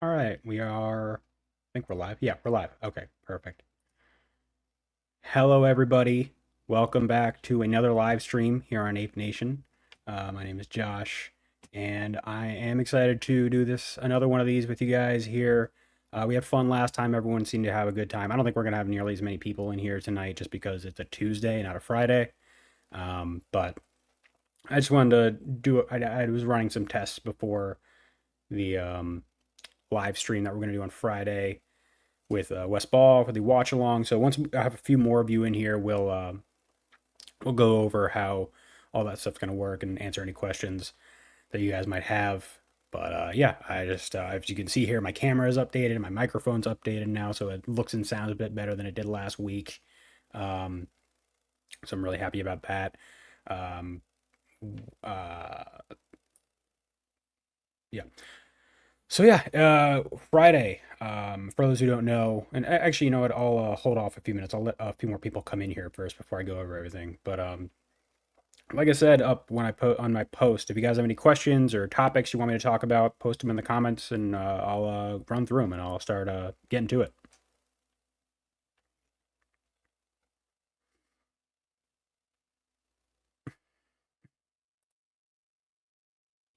All right, I think we're live. Yeah, we're live. Okay, perfect. Hello, everybody. Welcome back to another live stream here on Ape Nation. My name is Josh, and I am excited to do another one of these with you guys here. We had fun last time. Everyone seemed to have a good time. I don't think we're going to have nearly as many people in here tonight just because it's a Tuesday, not a Friday. But I just wanted to do it. I was running some tests before the live stream that we're going to do on Friday with Wes Ball for the watch along. So once I have a few more of you in here, we'll go over how all that stuff's going to work and answer any questions that you guys might have. But yeah, I just as you can see here, my camera is updated, my microphone's updated now, so it looks and sounds a bit better than it did last week. Um, so I'm really happy about that. Um, uh, yeah. So yeah, Friday. For those who don't know, and actually, you know what? I'll hold off a few minutes. I'll let a few more people come in here first before I go over everything. But like I said up when I put on my post, if you guys have any questions or topics you want me to talk about, post them in the comments, and I'll run through them and I'll start getting to it.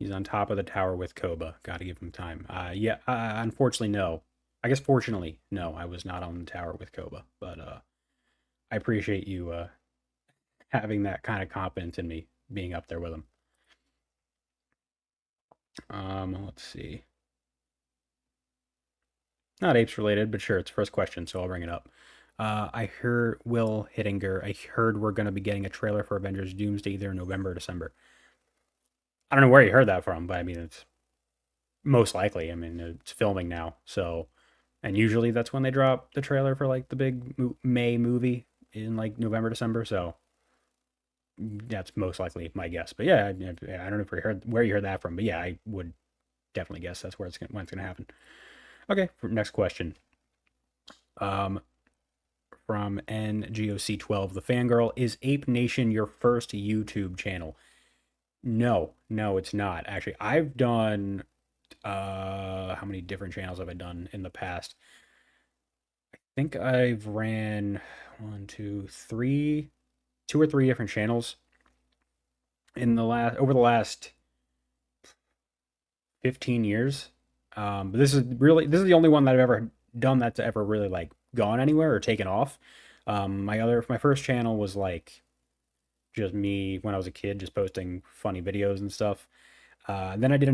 He's on top of the tower with Koba. Got to give him time. Yeah. Unfortunately, no. I guess fortunately, no. I was not on the tower with Koba, but I appreciate you having that kind of confidence in me being up there with him. Let's see. Not apes related, but sure, it's first question, so I'll bring it up. I heard Will Hittinger. I heard we're going to be getting a trailer for Avengers Doomsday either in November or December. I don't know where you heard that from, but I mean, it's most likely. I mean, it's filming now, so and usually that's when they drop the trailer for like the big May movie in like November, December. So that's most likely my guess. But yeah, I don't know if you heard where you heard that from, but yeah, I would definitely guess that's where when it's gonna happen. Okay, next question. Um, from NGOC12, the fangirl, is Ape Nation your first YouTube channel? No, no, it's not. Actually, I've done how many different channels have I done in the past? I think I've ran one, two, three, two or three different channels in the last over the last 15 years. But this is the only one that I've ever done that's ever really like gone anywhere or taken off. My first channel was like just me when I was a kid, just posting funny videos and stuff. Then I had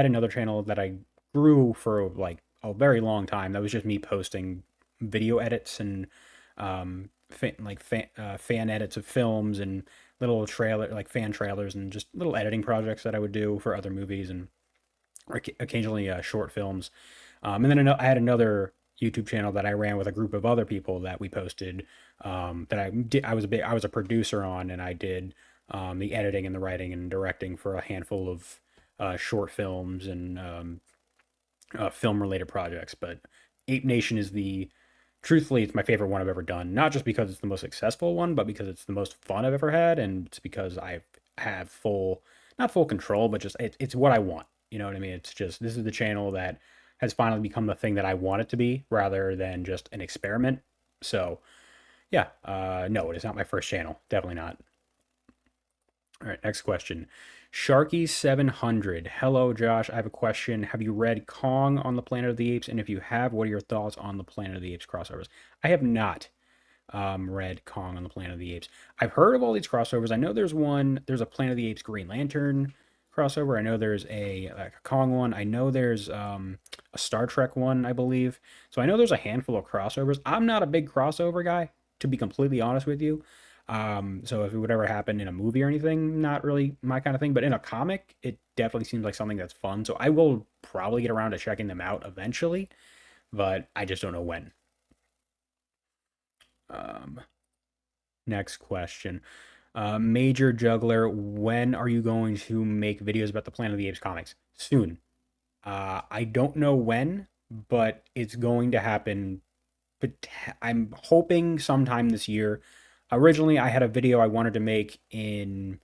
another channel that I grew for like a very long time. That was just me posting video edits and fan edits of films and little fan trailers and just little editing projects that I would do for other movies and occasionally short films. And then I had another YouTube channel that I ran with a group of other people that we posted that I did. I was a producer on, and I did the editing and the writing and directing for a handful of short films and film related projects. But Ape Nation is truthfully, it's my favorite one I've ever done. Not just because it's the most successful one, but because it's the most fun I've ever had, and it's because I have not full control, but just it's what I want. You know what I mean? It's just this is the channel that has finally become the thing that I want it to be, rather than just an experiment. So yeah, no, it is not my first channel. Definitely not. All right, next question. Sharky700. Hello, Josh. I have a question. Have you read Kong on the Planet of the Apes? And if you have, what are your thoughts on the Planet of the Apes crossovers? I have not read Kong on the Planet of the Apes. I've heard of all these crossovers. I know there's a Planet of the Apes Green Lantern crossover. I know there's like a Kong one. I know there's a Star Trek one, I believe. So I know there's a handful of crossovers. I'm not a big crossover guy, to be completely honest with you. So if it would ever happen in a movie or anything, not really my kind of thing. But in a comic, it definitely seems like something that's fun. So I will probably get around to checking them out eventually, but I just don't know when. Um, Next question. Major Juggler, when are you going to make videos about the Planet of the Apes comics? Soon. I don't know when, but it's going to happen. But I'm hoping sometime this year. Originally, I had a video I wanted to make in,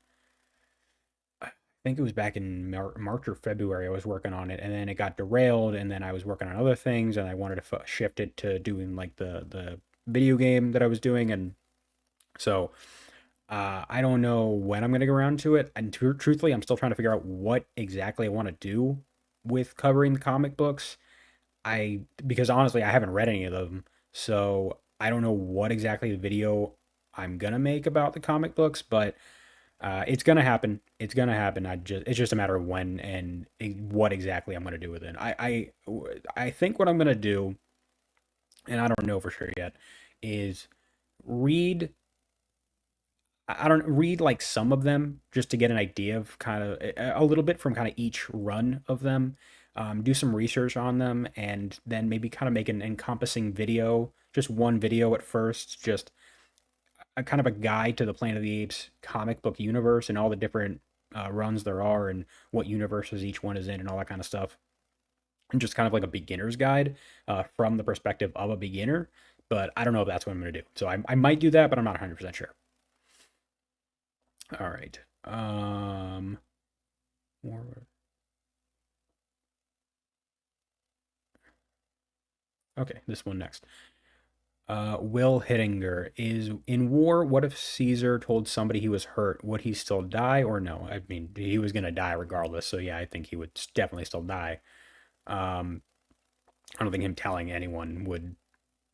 I think it was back in March or February. I was working on it, and then it got derailed, and then I was working on other things, and I wanted to shift it to doing like the video game that I was doing, and so I don't know when I'm gonna get around to it. And truthfully, I'm still trying to figure out what exactly I want to do with covering the comic books. Because honestly, I haven't read any of them, so I don't know what exactly the video I'm gonna make about the comic books, but it's gonna happen. It's gonna happen. It's just a matter of when and what exactly I'm gonna do with it. I think what I'm gonna do, and I don't know for sure yet, is read. I don't read like some of them just to get an idea of kind of a little bit from kind of each run of them. Do some research on them, and then maybe kind of make an encompassing video, just one video at first, just a kind of a guide to the Planet of the Apes comic book universe and all the different runs there are and what universes each one is in and all that kind of stuff. And just kind of like a beginner's guide from the perspective of a beginner. But I don't know if that's what I'm going to do. So I might do that, but I'm not 100% sure. All right. More. Okay, this one next. Will Hittinger is in war. What if Caesar told somebody he was hurt? Would he still die or no? I mean, he was gonna die regardless. So yeah, I think he would definitely still die. Um, I don't think him telling anyone would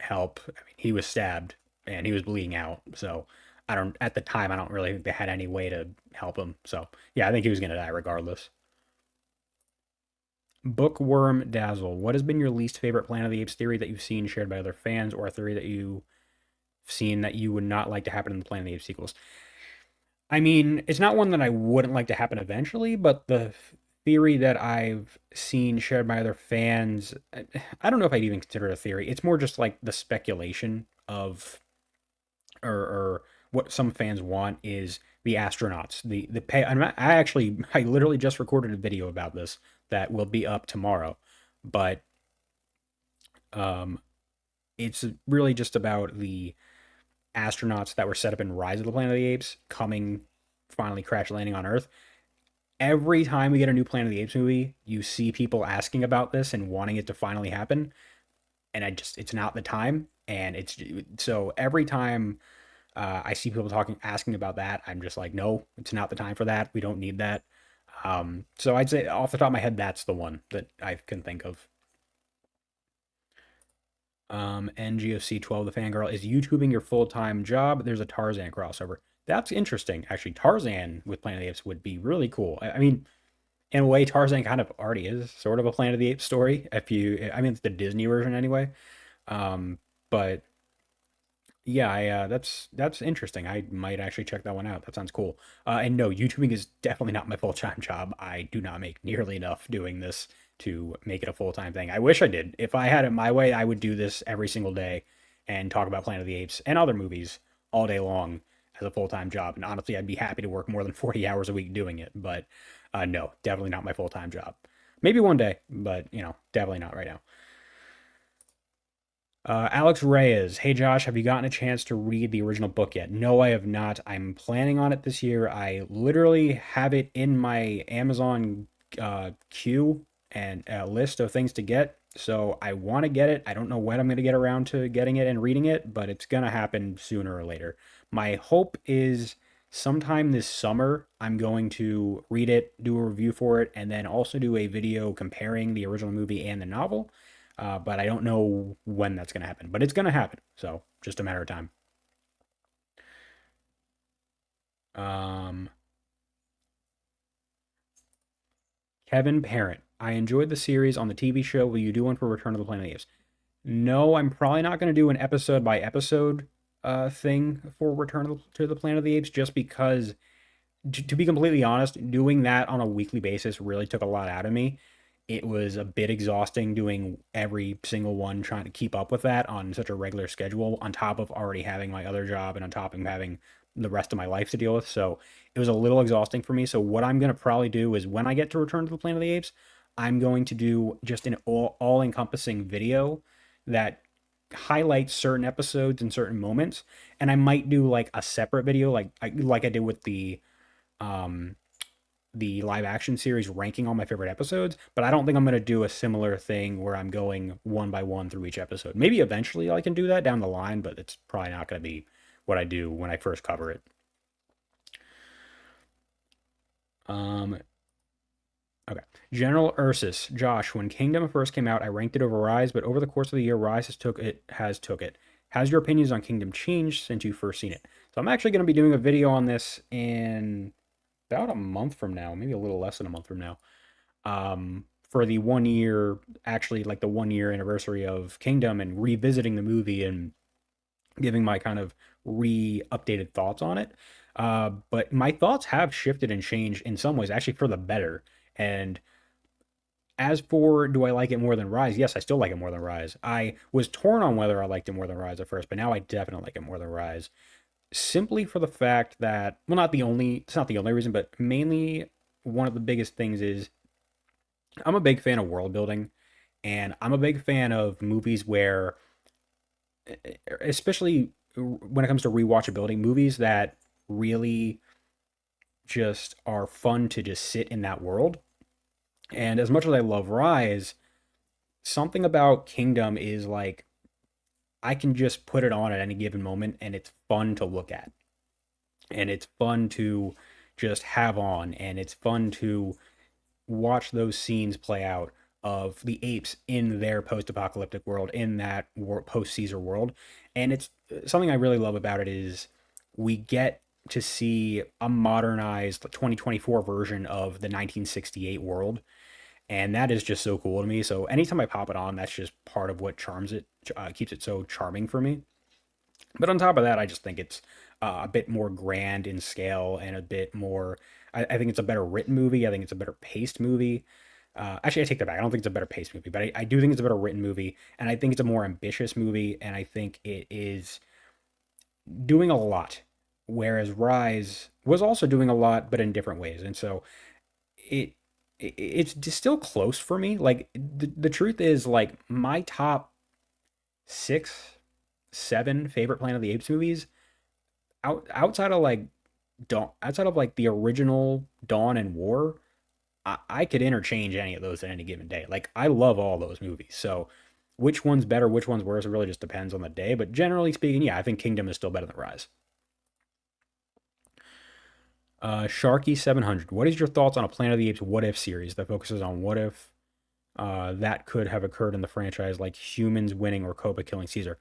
help. I mean, he was stabbed and he was bleeding out. So I don't. At the time, I don't really think they had any way to help him. So yeah, I think he was gonna die regardless. Bookworm Dazzle. What has been your least favorite Planet of the Apes theory that you've seen shared by other fans, or a theory that you've seen that you would not like to happen in the Planet of the Apes sequels? I mean, it's not one that I wouldn't like to happen eventually, but the theory that I've seen shared by other fans, I don't know if I'd even consider it a theory. It's more just like the speculation of, or what some fans want is the astronauts, the pay. I literally just recorded a video about this that will be up tomorrow, but um, it's really just about the astronauts that were set up in Rise of the Planet of the Apes coming, finally crash landing on Earth. Every time we get a new Planet of the Apes movie, you see people asking about this and wanting it to finally happen, and it's not the time. And it's so every time I see people asking about that, I'm just like, no, it's not the time for that. We don't need that. So I'd say off the top of my head, that's the one that I can think of. NGOC 12, the fangirl, is YouTubing your full time job? There's a Tarzan crossover. That's interesting. Actually, Tarzan with Planet of the Apes would be really cool. I mean, in a way, Tarzan kind of already is sort of a Planet of the Apes story. I mean, it's the Disney version anyway. But yeah, that's interesting. I might actually check that one out. That sounds cool. And no, YouTubing is definitely not my full-time job. I do not make nearly enough doing this to make it a full-time thing. I wish I did. If I had it my way, I would do this every single day and talk about Planet of the Apes and other movies all day long as a full-time job. And honestly, I'd be happy to work more than 40 hours a week doing it. But no, definitely not my full-time job. Maybe one day, but definitely not right now. Alex Reyes. Hey Josh, have you gotten a chance to read the original book yet? No, I have not. I'm planning on it this year. I literally have it in my Amazon queue and list of things to get. So I want to get it. I don't know when I'm going to get around to getting it and reading it, but it's going to happen sooner or later. My hope is sometime this summer, I'm going to read it, do a review for it, and then also do a video comparing the original movie and the novel. But I don't know when that's going to happen. But it's going to happen. So just a matter of time. Um, Kevin Parent. I enjoyed the series on the TV show. Will you do one for Return of the Planet of the Apes? No, I'm probably not going to do an episode by episode thing for to the Planet of the Apes just because, to be completely honest, doing that on a weekly basis really took a lot out of me. It was a bit exhausting doing every single one, trying to keep up with that on such a regular schedule, on top of already having my other job and on top of having the rest of my life to deal with. So it was a little exhausting for me. So what I'm going to probably do is when I get to Return to the Planet of the Apes, I'm going to do just an all encompassing video that highlights certain episodes and certain moments. And I might do like a separate video, like I did with the um the live action series ranking all my favorite episodes, but I don't think I'm going to do a similar thing where I'm going one by one through each episode. Maybe eventually I can do that down the line, but it's probably not going to be what I do when I first cover it. Um, okay. General Ursus, Josh, when Kingdom first came out, I ranked it over Rise, but over the course of the year, Rise has took it. Has your opinions on Kingdom changed since you first seen it? So I'm actually going to be doing a video on this in about a month from now, maybe a little less than a month from now, for the 1 year, actually like the 1 year anniversary of Kingdom, and revisiting the movie and giving my kind of re-updated thoughts on it. But my thoughts have shifted and changed in some ways, actually for the better. And as for do I like it more than Rise? Yes, I still like it more than Rise. I was torn on whether I liked it more than Rise at first, but now I definitely like it more than Rise. Simply for the fact that, well, it's not the only reason, but mainly one of the biggest things is I'm a big fan of world building, and I'm a big fan of movies where, especially when it comes to rewatchability, movies that really just are fun to just sit in that world. And as much as I love Rise, something about Kingdom is like I can just put it on at any given moment and it's fun to look at. And it's fun to just have on, and it's fun to watch those scenes play out of the apes in their post-apocalyptic world, in that post-Caesar world. And it's something I really love about it is we get to see a modernized 2024 version of the 1968 world, and that is just so cool to me. So anytime I pop it on, that's just part of what charms it, keeps it so charming for me. But on top of that, I just think it's a bit more grand in scale and a bit more. I think it's a better written movie. I think it's a better paced movie. Actually, I take that back. I don't think it's a better paced movie, but I do think it's a better written movie, and I think it's a more ambitious movie, and I think it is doing a lot, whereas Rise was also doing a lot, but in different ways. And so it it's just still close for me. Like the truth is, like my top six, seven favorite Planet of the Apes movies, outside of like Dawn, outside of like the original Dawn and War, I could interchange any of those at any given day. Like I love all those movies. So which one's better, which one's worse, it really just depends on the day. But generally speaking, yeah, I think Kingdom is still better than Rise. Sharky 700. What is your thoughts on a Planet of the Apes what if series that focuses on what if that could have occurred in the franchise, like humans winning or Koba killing Caesar?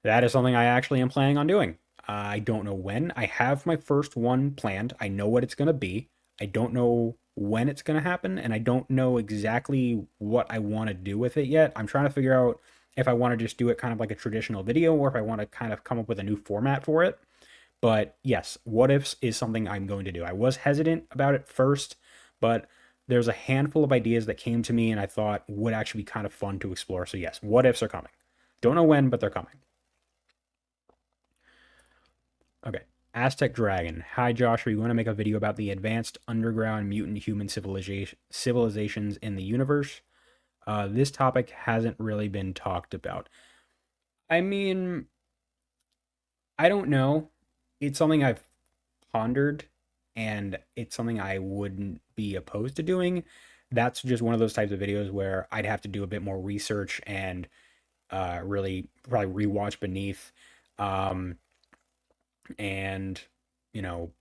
That is something I actually am planning on doing. I don't know when. I have my first one planned. I know what it's going to be. I don't know when it's going to happen, and I don't know exactly what I want to do with it yet. I'm trying to figure out if I want to just do it kind of like a traditional video, or if I want to kind of come up with a new format for it. But yes, what ifs is something I'm going to do. I was hesitant about it first, but there's a handful of ideas that came to me and I thought would actually be kind of fun to explore. So yes, what ifs are coming. Don't know when, but they're coming. Okay. Aztec Dragon. Hi, Josh. Are you going to make a video about the advanced underground mutant human civilizations in the universe? This topic hasn't really been talked about. I mean, I don't know. It's something I've pondered, and it's something I wouldn't be opposed to doing. That's just one of those types of videos where I'd have to do a bit more research and really probably rewatch Beneath, um, and you know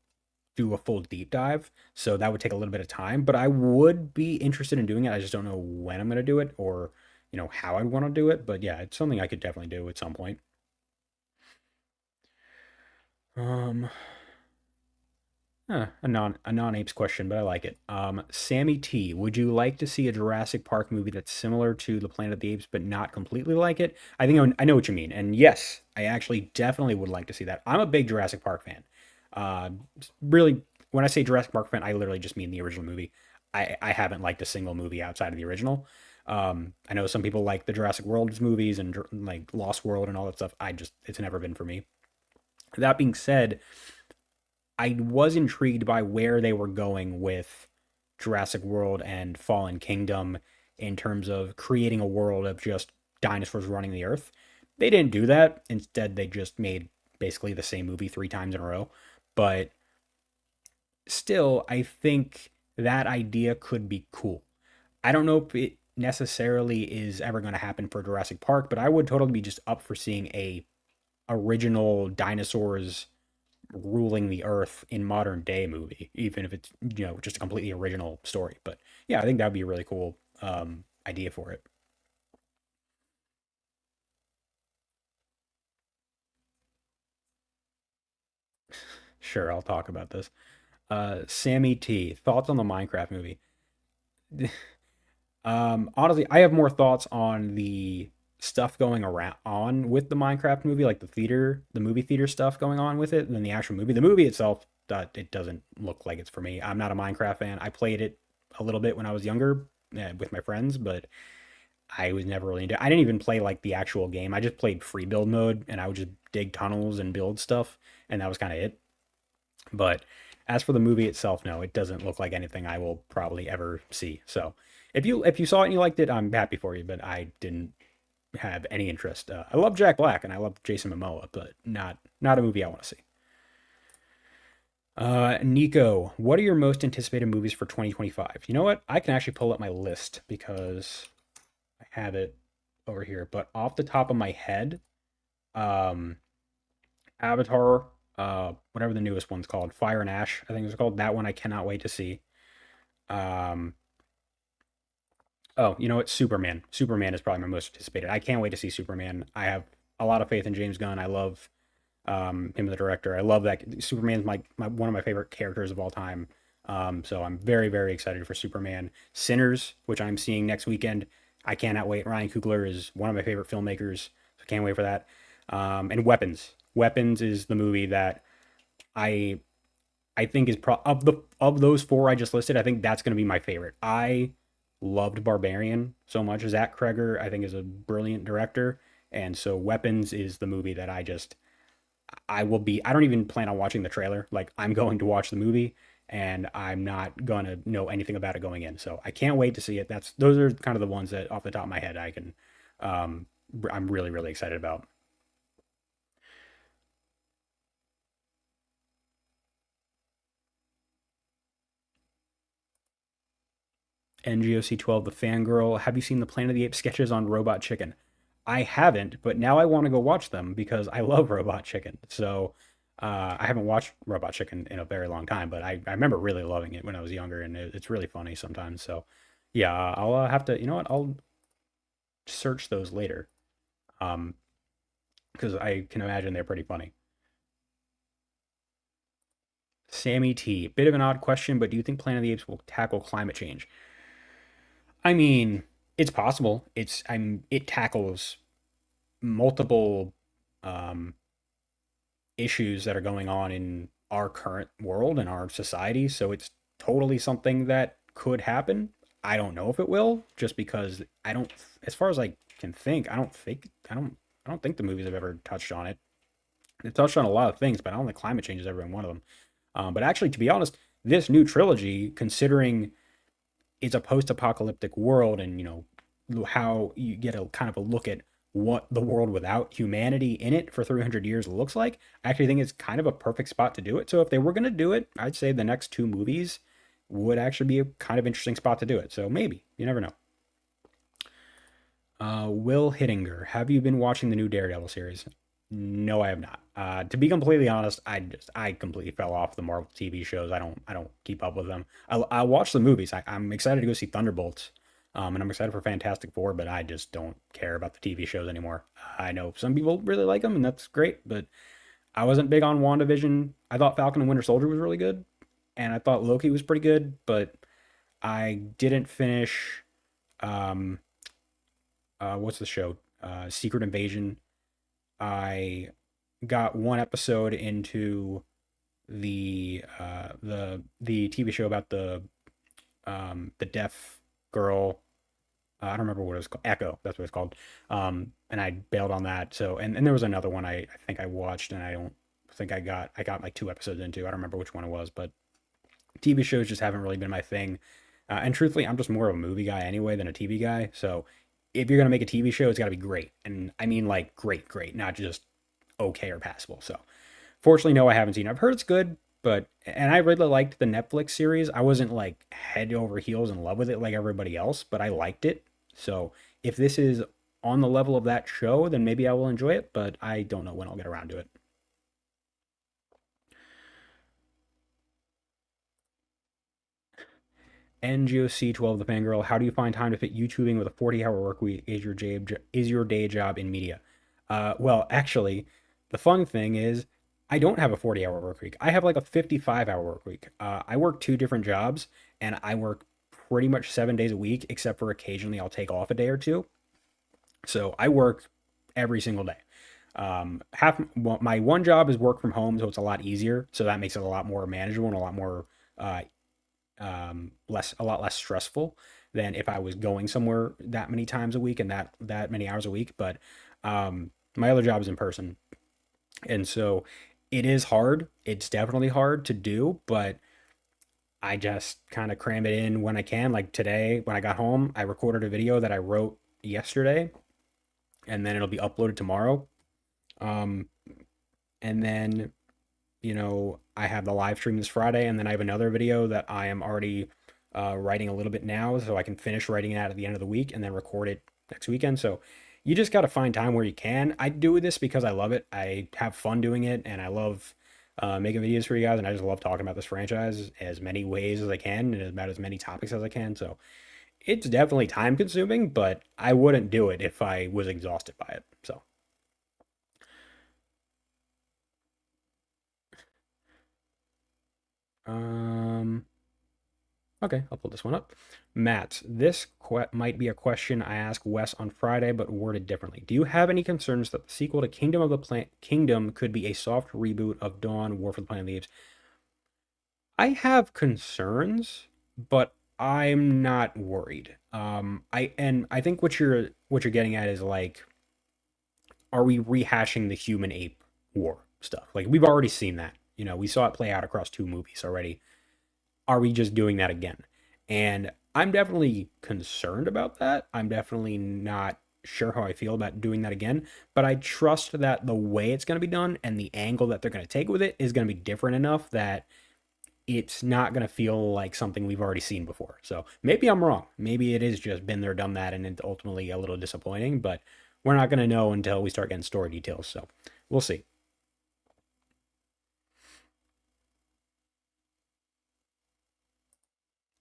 do a full deep dive. So that would take a little bit of time, but I would be interested in doing it. I just don't know when I'm going to do it, or how I'd want to do it. But yeah, it's something I could definitely do at some point. Um, a non apes question, but I like it. Sammy T, would you like to see a Jurassic Park movie that's similar to the Planet of the Apes but not completely like it? I think I know what you mean, and yes, I actually definitely would like to see that. I'm a big Jurassic Park fan. Uh, really, when I say Jurassic Park fan, I literally just mean the original movie. I haven't liked a single movie outside of the original. I know some people like the Jurassic World movies and like Lost World and all that stuff. It's never been for me. That being said, I was intrigued by where they were going with Jurassic World and Fallen Kingdom in terms of creating a world of just dinosaurs running the earth. They didn't do that. Instead, they just made basically the same movie three times in a row. But still, I think that idea could be cool. I don't know if it necessarily is ever going to happen for Jurassic Park, but I would totally be just up for seeing a original dinosaurs ruling the earth in modern day movie, even if it's just a completely original story. But yeah, I think that would be a really cool idea for it. Sure, I'll talk about this. Sammy T, thoughts on the Minecraft movie? Honestly, I have more thoughts on the stuff going around on with the Minecraft movie, like the movie theater stuff going on with it, than the actual movie. The movie itself, it doesn't look like it's for me. I'm not a Minecraft fan. I played it a little bit when I was younger with my friends, but I was never really into. I didn't even play like the actual game. I just played free build mode, and I would just dig tunnels and build stuff, and that was kind of it. But as for the movie itself, no, it doesn't look like anything I will probably ever see. So if you saw it and you liked it, I'm happy for you. But I didn't have any interest. I love Jack Black and I love Jason Momoa, but not a movie I want to see. Nico, what are your most anticipated movies for 2025? You know what? I can actually pull up my list because I have it over here. But off the top of my head, um, Avatar, whatever the newest one's called, Fire and Ash, I think it's called. That one I cannot wait to see. Um, oh, you know what? Superman. Superman is probably my most anticipated. I can't wait to see Superman. I have a lot of faith in James Gunn. I love him as a director. I love that Superman's my one of my favorite characters of all time. So I'm very very excited for Superman. Sinners, which I'm seeing next weekend. I cannot wait. Ryan Coogler is one of my favorite filmmakers, so can't wait for that. And Weapons. Weapons is the movie that I I think is of those four I just listed. I think that's going to be my favorite. I loved Barbarian so much. Zach Kreger, I think, is a brilliant director, and so Weapons is the movie that I will be. I don't even plan on watching the trailer. Like I'm going to watch the movie, and I'm not gonna know anything about it going in. So I can't wait to see it. Those are kind of the ones that off the top of my head I can. Um, I'm really really excited about. NGOC 12, the fangirl. Have you seen the Planet of the Apes sketches on Robot Chicken? I haven't, but now I want to go watch them because I love Robot Chicken. So I haven't watched Robot Chicken in a very long time, but I remember really loving it when I was younger, and it's really funny sometimes. So yeah, I'll have to, you know what, I'll search those later um, because I can imagine they're pretty funny. Sammy T, bit of an odd question, but do you think Planet of the Apes will tackle climate change? I mean, it's possible. It tackles multiple um, issues that are going on in our current world and our society. So it's totally something that could happen. I don't know if it will, just because I don't, as far as I can think, I don't think the movies have ever touched on it. They touched on a lot of things, but I don't think climate change is ever in one of them. But actually, to be honest, this new trilogy, considering it's a post-apocalyptic world, and how you get a kind of a look at what the world without humanity in it for 300 years looks like. I actually think it's kind of a perfect spot to do it. So if they were going to do it, I'd say the next two movies would actually be a kind of interesting spot to do it. So maybe, you never know. Will Hittinger, have you been watching the new Daredevil series? No, I have not. To be completely honest, I completely fell off the Marvel TV shows. I don't keep up with them. I watch the movies. I'm excited to go see Thunderbolts, and I'm excited for Fantastic Four, but I just don't care about the TV shows anymore. I know some people really like them, and that's great, but I wasn't big on WandaVision. I thought Falcon and Winter Soldier was really good, and I thought Loki was pretty good, but I didn't finish. Um, what's the show? Secret Invasion. I got one episode into the TV show about the deaf girl. I don't remember what it was called. Echo, that's what it's called. And I bailed on that. So and there was another one I think I watched, and I don't think I got like two episodes into. I don't remember which one it was, but TV shows just haven't really been my thing. And truthfully, I'm just more of a movie guy anyway than a TV guy. So if you're gonna make a TV show, it's got to be great, and I mean like great, great, not just okay or passable. So fortunately, no, I haven't seen it. I've heard it's good. But and I really liked the Netflix series. I wasn't like head over heels in love with it like everybody else, but I liked it. So if this is on the level of that show, then maybe I will enjoy it, but I don't know when I'll get around to it. NGOC12 the Fangirl, how do you find time to fit YouTubing with a 40-hour work week? Is your day job in media? Well, actually, the fun thing is I don't have a 40-hour work week. I have like a 55-hour work week. I work two different jobs and I work pretty much 7 days a week, except for occasionally I'll take off a day or two. So I work every single day. Half well, my one job is work from home, so it's a lot easier. So that makes it a lot more manageable and a lot more uh, less a lot less stressful than if I was going somewhere that many times a week and that many hours a week. But my other job is in person, and so it is hard. It's definitely hard to do, but I just kind of cram it in when I can. Like today, when I got home, I recorded a video that I wrote yesterday, and then it'll be uploaded tomorrow. Um, and then I have the live stream this Friday, and then I have another video that I am already writing a little bit now, so I can finish writing it out at the end of the week and then record it next weekend. So you just got to find time where you can. I do this because I love it. I have fun doing it, and I love making videos for you guys, and I just love talking about this franchise as many ways as I can and about as many topics as I can. So it's definitely time consuming, but I wouldn't do it if I was exhausted by it. So. Um, Okay, I'll pull this one up. Matt, this might be a question I asked Wes on Friday, but worded differently. Do you have any concerns that the sequel to Kingdom could be a soft reboot of Dawn: War for the Planet of the Apes? I have concerns, but I'm not worried. I think what you're getting at is like, are we rehashing the human ape war stuff? Like we've already seen that. We saw it play out across two movies already. Are we just doing that again? And I'm definitely concerned about that. I'm definitely not sure how I feel about doing that again, but I trust that the way it's going to be done and the angle that they're going to take with it is going to be different enough that it's not going to feel like something we've already seen before. So maybe I'm wrong. Maybe it is just been there, done that, and it's ultimately a little disappointing, but we're not going to know until we start getting story details. So we'll see.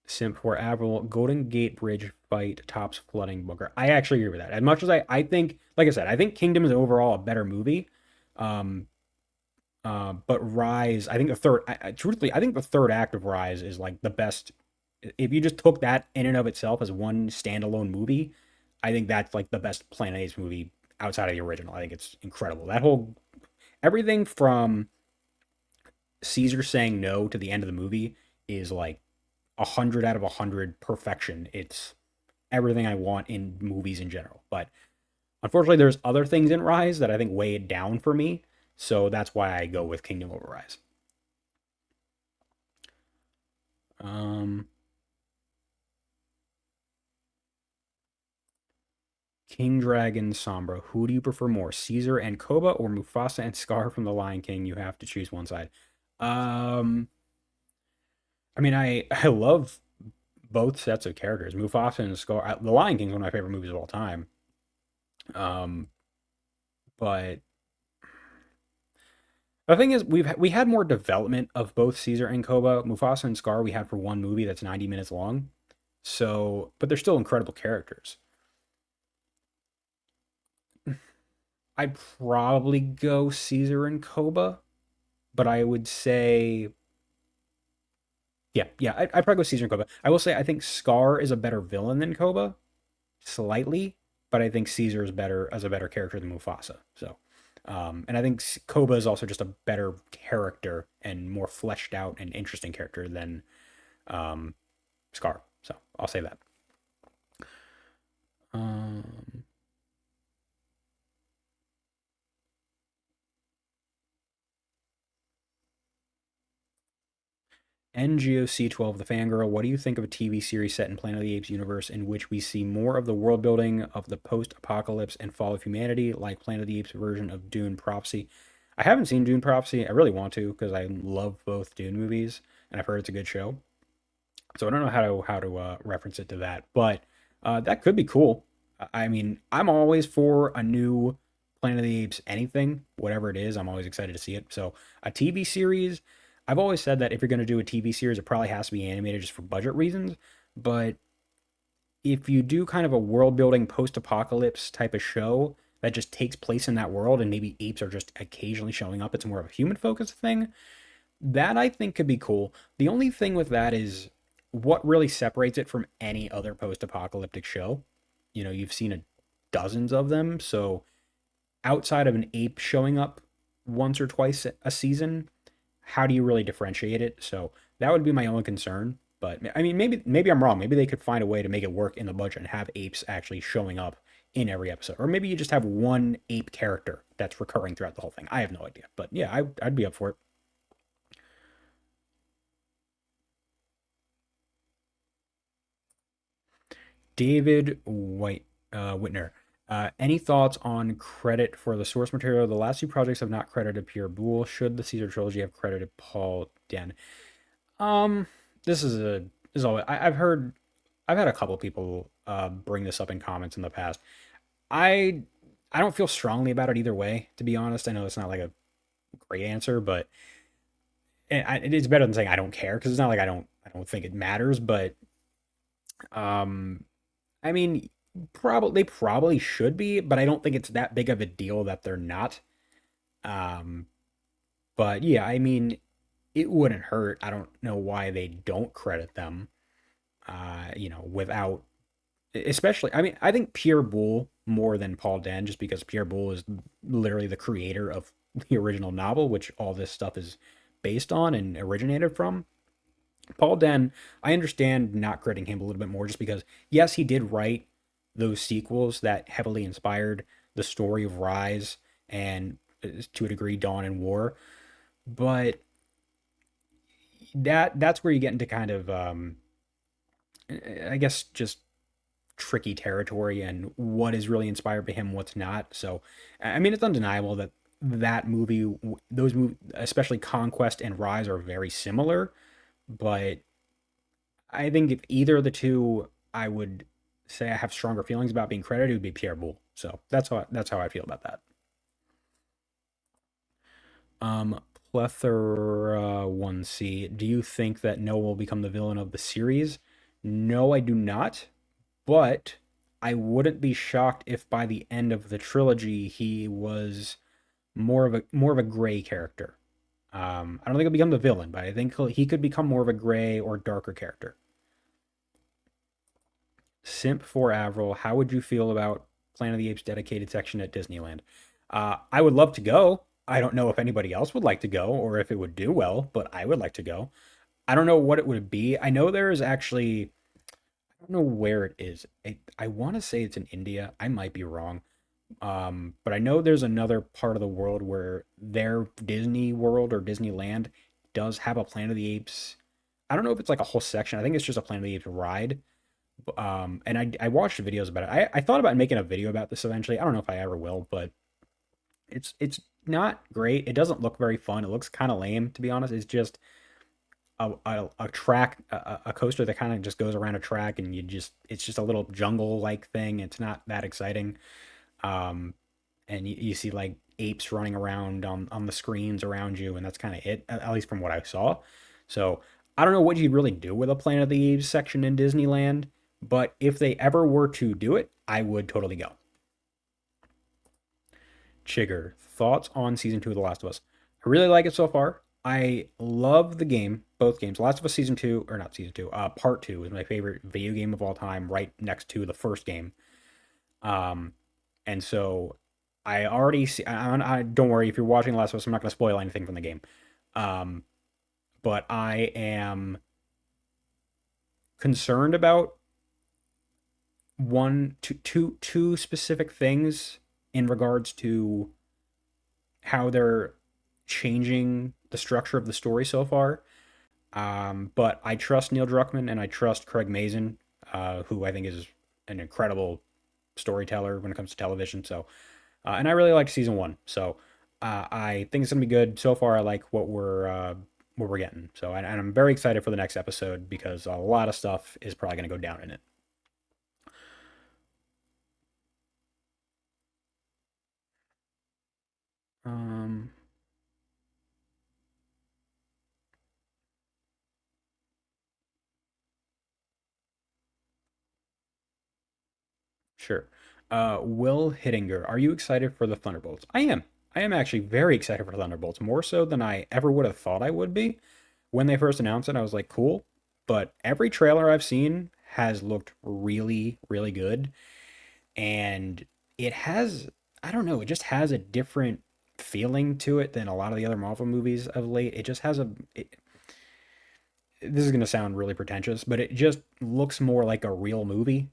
Simp for Avril, Golden Gate Bridge fight tops flooding Booker. I actually agree with that. As much as I think, like I said, I think Kingdom is overall a better movie. Um, but Rise, I think truthfully, I think the third act of Rise is like the best. If you just took that in and of itself as one standalone movie, I think that's like the best Planet of the Apes movie outside of the original. I think it's incredible. That whole everything from Caesar saying no to the end of the movie is like 100 out of 100 perfection. It's everything I want in movies in general. But unfortunately, there's other things in Rise that I think weigh it down for me. So that's why I go with Kingdom over Rise. Um, King Dragon Sombra. Who do you prefer more, Caesar and Koba or Mufasa and Scar from The Lion King? You have to choose one side. Um, I mean, I love both sets of characters. Mufasa and Scar. The Lion King is one of my favorite movies of all time. Um, but the thing is, we had more development of both Caesar and Koba. Mufasa and Scar we had for one movie that's 90 minutes long. So, but they're still incredible characters. I'd probably go Caesar and Koba, but I would say, yeah, yeah, I'd probably go Caesar and Koba. I will say I think Scar is a better villain than Koba, slightly, but I think Caesar is better as a better character than Mufasa. So, and I think Koba is also just a better character and more fleshed out and interesting character than um, Scar. So I'll say that. Um, NGOC12, the fangirl, what do you think of a TV series set in Planet of the Apes universe in which we see more of the world building of the post apocalypse and fall of humanity, like Planet of the Apes version of Dune Prophecy? I haven't seen Dune Prophecy. I really want to because I love both Dune movies, and I've heard it's a good show. So I don't know how to reference it to that, but that could be cool. I mean, I'm always for a new Planet of the Apes anything, whatever it is. I'm always excited to see it. So a TV series, I've always said that if you're going to do a TV series, it probably has to be animated just for budget reasons. But if you do kind of a world building post apocalypse type of show that just takes place in that world and maybe apes are just occasionally showing up, it's more of a human focused thing. That I think could be cool. The only thing with that is what really separates it from any other post-apocalyptic show. You know, you've seen dozens of them, so outside of an ape showing up once or twice a season, how do you really differentiate it? So that would be my only concern. But I mean, maybe I'm wrong. Maybe they could find a way to make it work in the budget and have apes actually showing up in every episode, or maybe you just have one ape character that's recurring throughout the whole thing. I have no idea, but yeah, I'd be up for it. David Whitner. Any thoughts on credit for the source material? The last two projects have not credited Pierre Boulle. Should the Caesar trilogy have credited Paul Den? Um, this is a this is always I've heard I've had a couple people bring this up in comments in the past. I I don't feel strongly about it either way, to be honest. I know it's not like a great answer, but it is better than saying I don't care because it's not like I don't think it matters, but um I mean, probably they probably should be, but I don't think it's that big of a deal that they're not. Um, but yeah, I mean, it wouldn't hurt. I don't know why they don't credit them. Without especially, I mean, I think Pierre Boulle more than Paul Den, just because Pierre Boulle is literally the creator of the original novel, which all this stuff is based on and originated from. Paul Den, I understand not crediting him a little bit more just because, yes, he did write those sequels that heavily inspired the story of Rise and to a degree Dawn and War, but that's where you get into kind of I guess just tricky territory and what is really inspired by him, what's not. So, I mean, it's undeniable that those movies, especially Conquest and Rise, are very similar. But I think if either of the two, I would say I have stronger feelings about being credited, it would be Pierre Boulle. So that's how I feel about that. Um, Plethora 1C. Do you think that Noah will become the villain of the series? No, I do not. But I wouldn't be shocked if by the end of the trilogy he was more of a gray character. I don't think he'll become the villain, but I think he could become more of a gray or darker character. Simp for Avril, how would you feel about Planet of the Apes dedicated section at Disneyland? I would love to go. I don't know if anybody else would like to go or if it would do well, but I would like to go. I don't know what it would be. I know there is actually, I don't know where it is. I want to say it's in India. I might be wrong. But I know there's another part of the world where their Disney World or Disneyland does have a Planet of the Apes. I don't know if it's like a whole section. I think it's just a Planet of the Apes ride. And I watched videos about it. I thought about making a video about this eventually. I don't know if I ever will, but it's not great. It doesn't look very fun. It looks kind of lame, to be honest. It's just a track, a coaster that kind of just goes around a track, and it's just a little jungle like thing. It's not that exciting. Um, and you see like apes running around on the screens around you, and that's kind of it, at least from what I saw. So I don't know what you'd really do with a Planet of the Apes section in Disneyland, but if they ever were to do it, I would totally go. Chigger, thoughts on season two of The Last of Us? I really like it so far. I love the game, both games. Last of Us season two, or not season two, part two is my favorite video game of all time, right next to the first game. Um, and so I already see. I don't worry if you're watching Last of Us. I'm not going to spoil anything from the game. Um, but I am concerned about two specific things in regards to how they're changing the structure of the story so far. But I trust Neil Druckmann and I trust Craig Mazin, who I think is an incredible storyteller when it comes to television. So, and I really liked season one. So, I think it's gonna be good. So far, I like what we're getting. So, and I'm very excited for the next episode because a lot of stuff is probably gonna go down in it. Um, sure. Will Hittinger, are you excited for the Thunderbolts? I am. I am actually very excited for Thunderbolts, more so than I ever would have thought I would be. When they first announced it, I was like, cool. But every trailer I've seen has looked really, really good. And it has, I don't know, it just has a different feeling to it than a lot of the other Marvel movies of late. It just has this is going to sound really pretentious, but it just looks more like a real movie.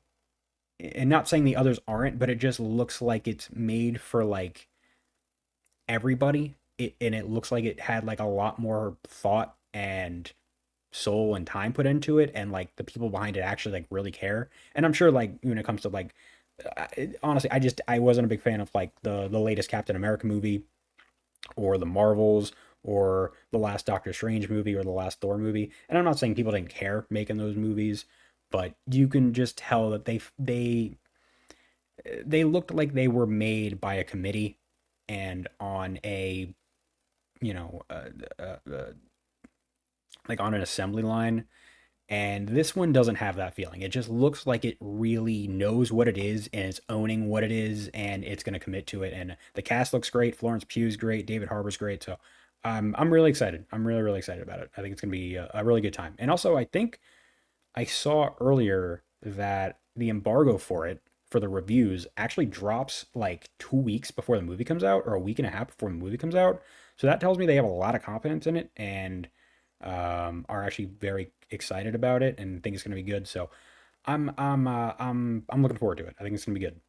And not saying the others aren't, but it just looks like it's made for like everybody. And it looks like it had like a lot more thought and soul and time put into it, and like the people behind it actually like really care. And I'm sure like when it comes to like honestly, I wasn't a big fan of like the latest Captain America movie or the Marvels or the last Doctor Strange movie or the last Thor movie. And I'm not saying people didn't care making those movies, but you can just tell that they looked like they were made by a committee and on a you know like on an assembly line. And this one doesn't have that feeling. It just looks like it really knows what it is and it's owning what it is and it's going to commit to it. And the cast looks great. Florence Pugh's great. David Harbour's great. So I'm really excited. I'm really, really excited about it. I think it's going to be a really good time. And also, I think I saw earlier that the embargo for it, for the reviews, actually drops like 2 weeks before the movie comes out or a week and a half before the movie comes out. So that tells me they have a lot of confidence in it and are actually very excited about it and think it's going to be good. So I'm looking forward to it. I think it's going to be good.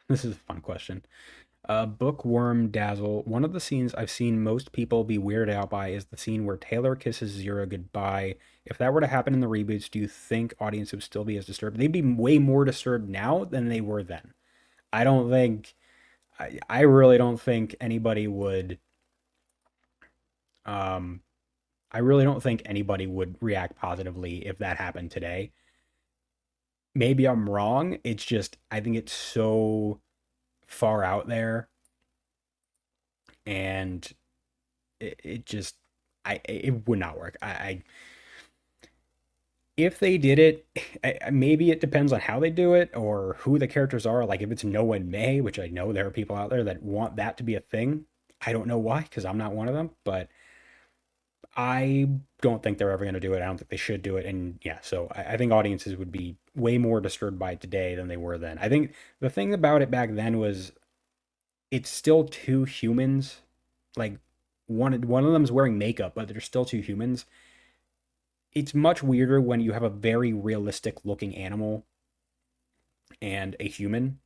This is a fun question. Bookworm Dazzle. One of the scenes I've seen most people be weirded out by is the scene where Taylor kisses Zero goodbye. If that were to happen in the reboots, do you think audience would still be as disturbed? They'd be way more disturbed now than they were then. I don't think, I really don't think anybody would, um, I really don't think anybody would react positively if that happened today. Maybe I'm wrong. It's just, I think it's so far out there and it just it would not work. If they did it, maybe it depends on how they do it or who the characters are. Like if it's No One May, which I know there are people out there that want that to be a thing. I don't know why, because I'm not one of them, but I don't think they're ever going to do it. I don't think they should do it. And yeah, so I think audiences would be way more disturbed by it today than they were then. I think the thing about it back then was it's still two humans. Like one of them's wearing makeup, but they're still two humans. It's much weirder when you have a very realistic looking animal and a human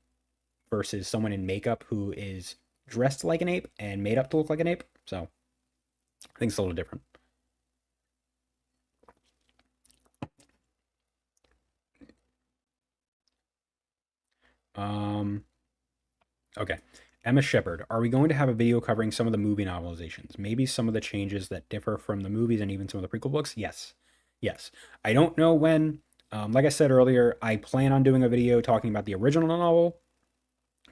versus someone in makeup who is dressed like an ape and made up to look like an ape. So I think it's a little different. Um, okay. Emma Shepard, are we going to have a video covering some of the movie novelizations? Maybe some of the changes that differ from the movies and even some of the prequel books? Yes. Yes. I don't know when. Like I said earlier, I plan on doing a video talking about the original novel,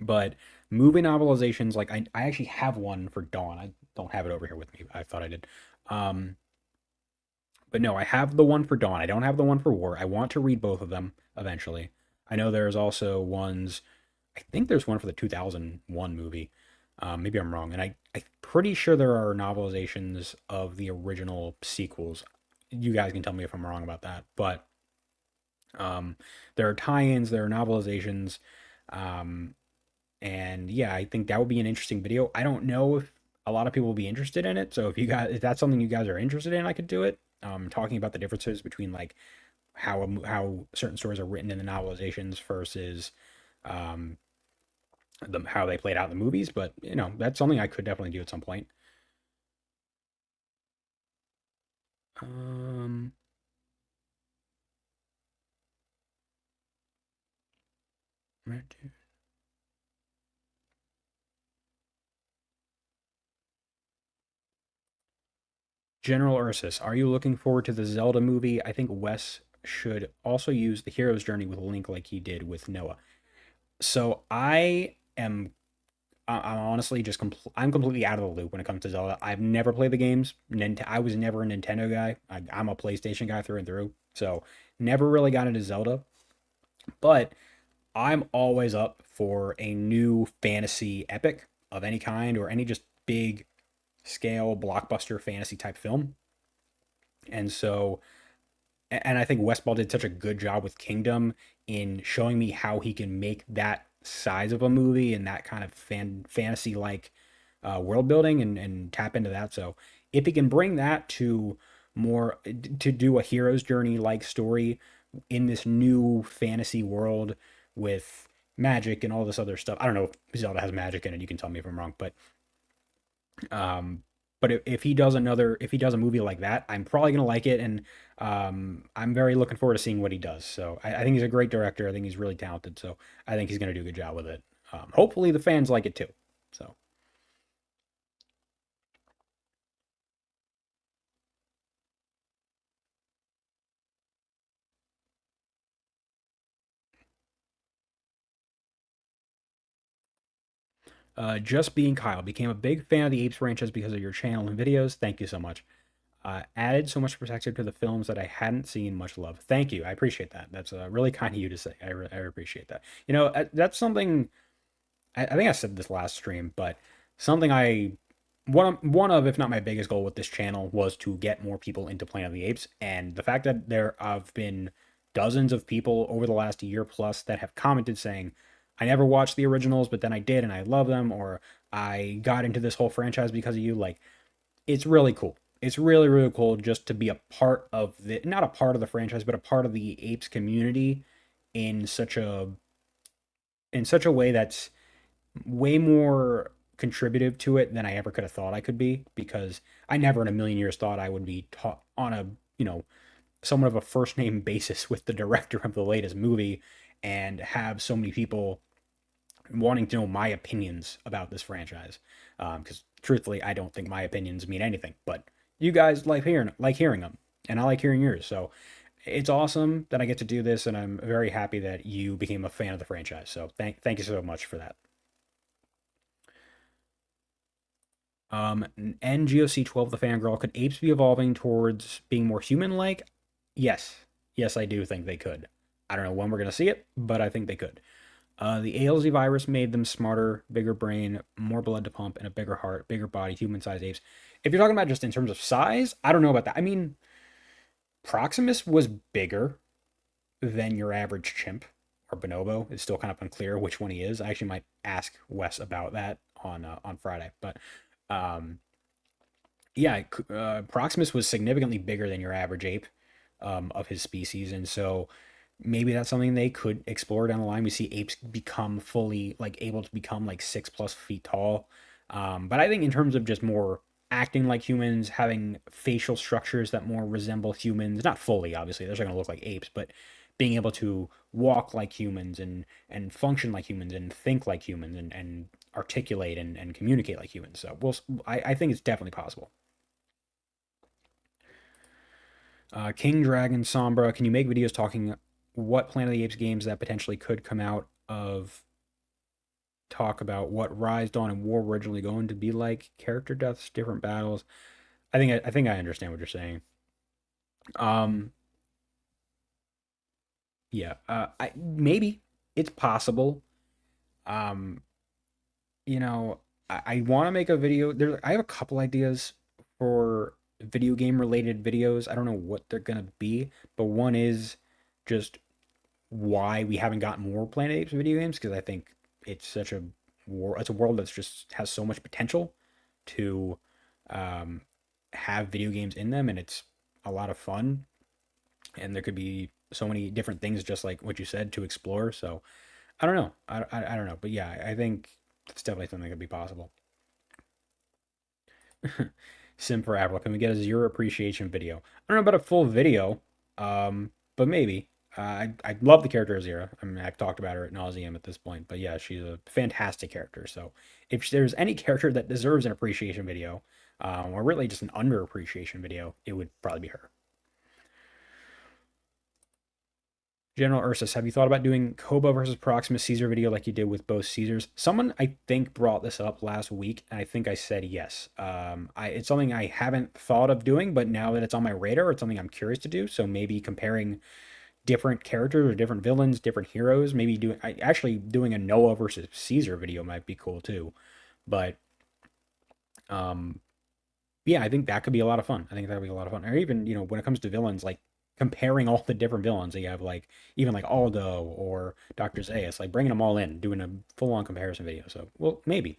but movie novelizations, like I actually have one for Dawn. I don't have it over here with me. I thought I did. Um, but no, I have the one for Dawn. I don't have the one for War. I want to read both of them eventually. I know there's also ones, I think there's one for the 2001 movie. Maybe I'm wrong. And I'm pretty sure there are novelizations of the original sequels. You guys can tell me if I'm wrong about that. But um, there are tie-ins, there are novelizations. Um, And yeah, I think that would be an interesting video. I don't know if a lot of people will be interested in it. So if that's something you guys are interested in, I could do it. Talking about the differences between like how certain stories are written in the novelizations versus um, how they played out in the movies. But that's something I could definitely do at some point. Um, General Ursus, are you looking forward to the Zelda movie? I think Wes should also use the hero's journey with Link like he did with Noah. So I'm honestly just I'm completely out of the loop when it comes to Zelda. I've never played the games. I was never a Nintendo guy. I'm a PlayStation guy through and through. So never really got into Zelda. But I'm always up for a new fantasy epic of any kind or any just big scale blockbuster fantasy type film. And so and I think Wes Ball did such a good job with Kingdom in showing me how he can make that size of a movie and that kind of fantasy like world building and tap into that. So if he can bring that to more to do a hero's journey like story in this new fantasy world with magic and all this other stuff. I don't know if Zelda has magic in it. You can tell me if I'm wrong, um, but if he does if he does a movie like that, I'm probably gonna like it, and I'm very looking forward to seeing what he does. So I think he's a great director. I think he's really talented. So I think he's gonna do a good job with it. Hopefully the fans like it too. So just being Kyle became a big fan of the Apes franchise because of your channel and videos. Thank you so much. Added so much perspective to the films that I hadn't seen. Much love. Thank you. I appreciate that. That's really kind of you to say. I appreciate that. That's something I think I said this last stream, but something I one of if not my biggest goal with this channel was to get more people into Planet of the Apes, and the fact that there have been dozens of people over the last year plus that have commented saying, "I never watched the originals, but then I did and I love them," or "I got into this whole franchise because of you." Like, it's really cool. It's really cool just to be a part of the not a part of the franchise, but a part of the Apes community in such a way that's way more contributive to it than I ever could have thought I could be because I never in a million years thought I would be taught on a, somewhat of a first name basis with the director of the latest movie and have so many people wanting to know my opinions about this franchise. Because truthfully, I don't think my opinions mean anything, but you guys like hearing them, and I like hearing yours. So it's awesome that I get to do this, and I'm very happy that you became a fan of the franchise. So thank you so much for that. NGOC12, the fangirl, could apes be evolving towards being more human like? Yes. Yes, I do think they could. I don't know when we're going to see it, but I think they could. The ALZ virus made them smarter, bigger brain, more blood to pump, and a bigger heart, bigger body, human sized apes. If you're talking about just in terms of size, I don't know about that. I mean, Proximus was bigger than your average chimp or bonobo. It's still kind of unclear which one he is. I actually might ask Wes about that on Friday. But um, yeah, Proximus was significantly bigger than your average ape of his species, and so maybe that's something they could explore down the line. We see apes become fully like able to become like 6+ feet tall, but I think in terms of just more acting like humans, having facial structures that more resemble humans, not fully, obviously, they're not going to look like apes, but being able to walk like humans and function like humans and think like humans and articulate and communicate like humans. So I think it's definitely possible. King Dragon Sombra, can you make videos talking what Planet of the Apes games that potentially could come out of talk about what Rise, Dawn, and War were originally going to be like? Character deaths, different battles. I think I understand what you're saying. Um, yeah. Maybe it's possible. Um, I want to make a video. I have a couple ideas for video game related videos. I don't know what they're gonna be, but one is just why we haven't got more Planet Apes video games because I think it's a world that's just has so much potential to um, have video games in them, and it's a lot of fun, and there could be so many different things, just like what you said, to explore. So I don't know, I don't know, but yeah, I think it's definitely something that could be possible. Sim for April. Can we get a zero appreciation video? I don't know about a full video, but maybe. I love the character of Zero. I mean, I've talked about her at nauseum at this point, but yeah, she's a fantastic character. So if there's any character that deserves an appreciation video, or really just an under appreciation video, it would probably be her. General Ursus, have you thought about doing Koba versus Proxima Caesar video like you did with both Caesars? Someone I think brought this up last week, and I think I said yes. It's something I haven't thought of doing, but now that it's on my radar, it's something I'm curious to do. So maybe comparing different characters or different villains, different heroes. Maybe actually doing a Noah versus Caesar video might be cool too. But um, yeah, I think that could be a lot of fun. I think that would be a lot of fun. Or even, when it comes to villains, like comparing all the different villains that you have, like even like Aldo or Dr. Zaius, like bringing them all in, doing a full on comparison video. So, well, maybe.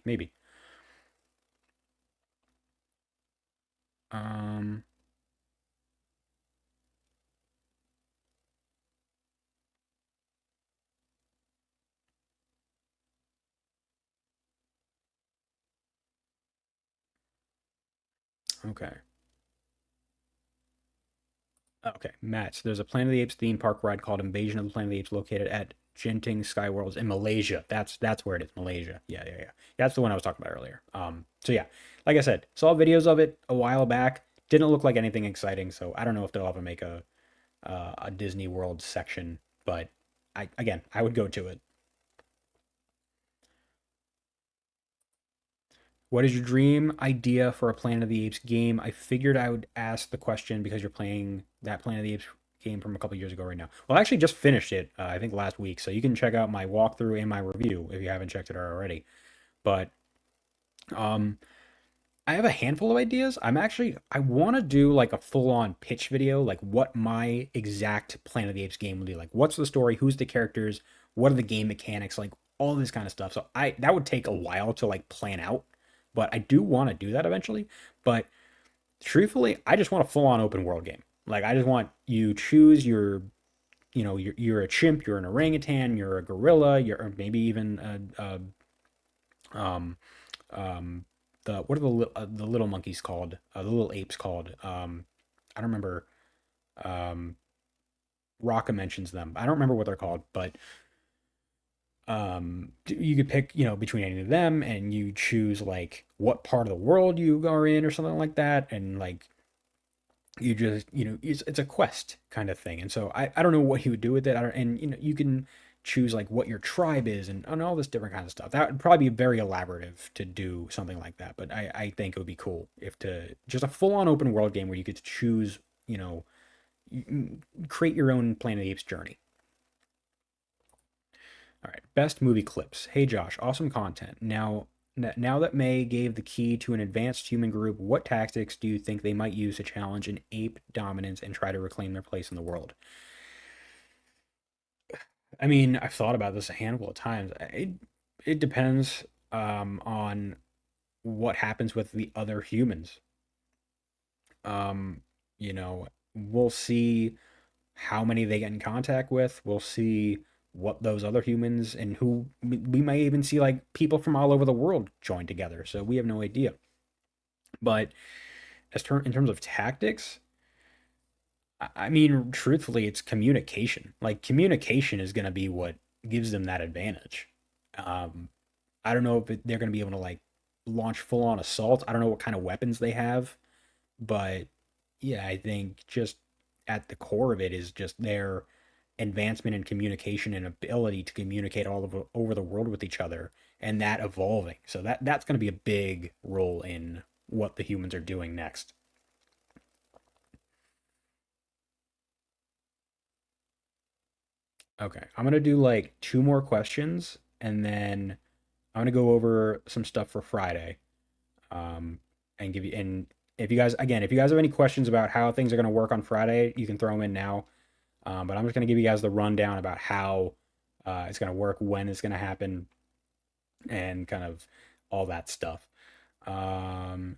Um, okay. Okay, Matt. There's a Planet of the Apes theme park ride called Invasion of the Planet of the Apes located at Genting Skyworlds in Malaysia. That's where it is, Malaysia. Yeah. That's the one I was talking about earlier. So yeah, like I said, saw videos of it a while back. Didn't look like anything exciting, so I don't know if they'll ever make a Disney World section, but I would go to it. What is your dream idea for a Planet of the Apes game? I figured I would ask the question because you're playing that Planet of the Apes game from a couple years ago right now. Well, I actually just finished it, I think last week, so you can check out my walkthrough and my review if you haven't checked it out already. But um, I have a handful of ideas. I want to do like a full-on pitch video, like what my exact Planet of the Apes game would be like. What's the story? Who's the characters? What are the game mechanics? Like all this kind of stuff. So I that would take a while to like plan out, but I do want to do that eventually. But truthfully, I just want a full-on open world game. Like I just want you choose you're a chimp, you're an orangutan, you're a gorilla, you're or maybe even um um what are the little monkeys called? The little apes called? I don't remember. Um, Rocka mentions them. I don't remember what they're called, but you could pick between any of them, and you choose like what part of the world you are in or something like that, and like you just it's a quest kind of thing. And so I don't know what he would do with it. I don't, and you can choose like what your tribe is and all this different kind of stuff. That would probably be very elaborative to do something like that, but I think it would be cool if to just a full-on open world game where you get to choose, create your own Planet of the Apes journey. All right, best movie clips. Hey Josh, awesome content. Now that May gave the key to an advanced human group, what tactics do you think they might use to challenge an ape dominance and try to reclaim their place in the world? I mean, I've thought about this a handful of times. It depends on what happens with the other humans. Um, we'll see how many they get in contact with. We'll see what those other humans and who we might even see like people from all over the world join together. So we have no idea. But in terms of tactics, I mean, truthfully, it's communication. Like communication is going to be what gives them that advantage. Um, I don't know if they're going to be able to like launch full on assault. I don't know what kind of weapons they have, but yeah, I think just at the core of it is just their advancement in communication and ability to communicate over the world with each other and that evolving. So that's going to be a big role in what the humans are doing next. Okay, I'm gonna do like two more questions, and then I'm gonna go over some stuff for Friday. And give you and if you guys have any questions about how things are gonna work on Friday, you can throw them in now. But I'm just gonna give you guys the rundown about how it's gonna work, when it's gonna happen, and kind of all that stuff. Um,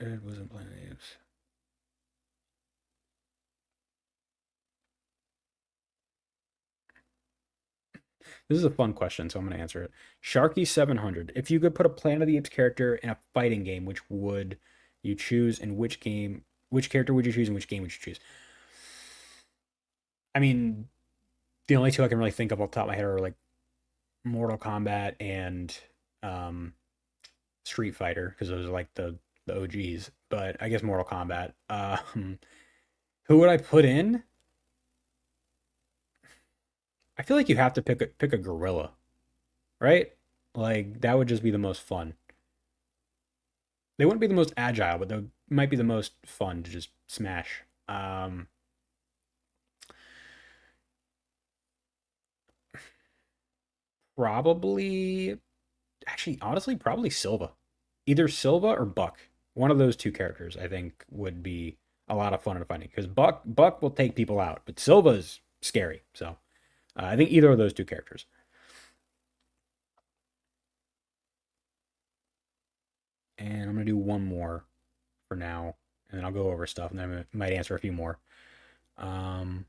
it wasn't Planet This is a fun question, so I'm going to answer it. Sharky 700. If you could put a Planet of the Apes character in a fighting game, which would you choose and which game, which character would you choose and which game would you choose? I mean, the only two I can really think of off the top of my head are like Mortal Kombat and um, Street Fighter, because those are like the OGs. But I guess Mortal Kombat. Who would I put in? I feel like you have to pick a gorilla, right? Like that would just be the most fun. They wouldn't be the most agile, but they might be the most fun to just smash. Probably, actually, honestly, probably Silva. Either Silva or Buck. One of those two characters, I think, would be a lot of fun to fighting because Buck will take people out, but Silva's scary. So I think either of those two characters. And I'm gonna do one more for now, and then I'll go over stuff, and then I might answer a few more. Um,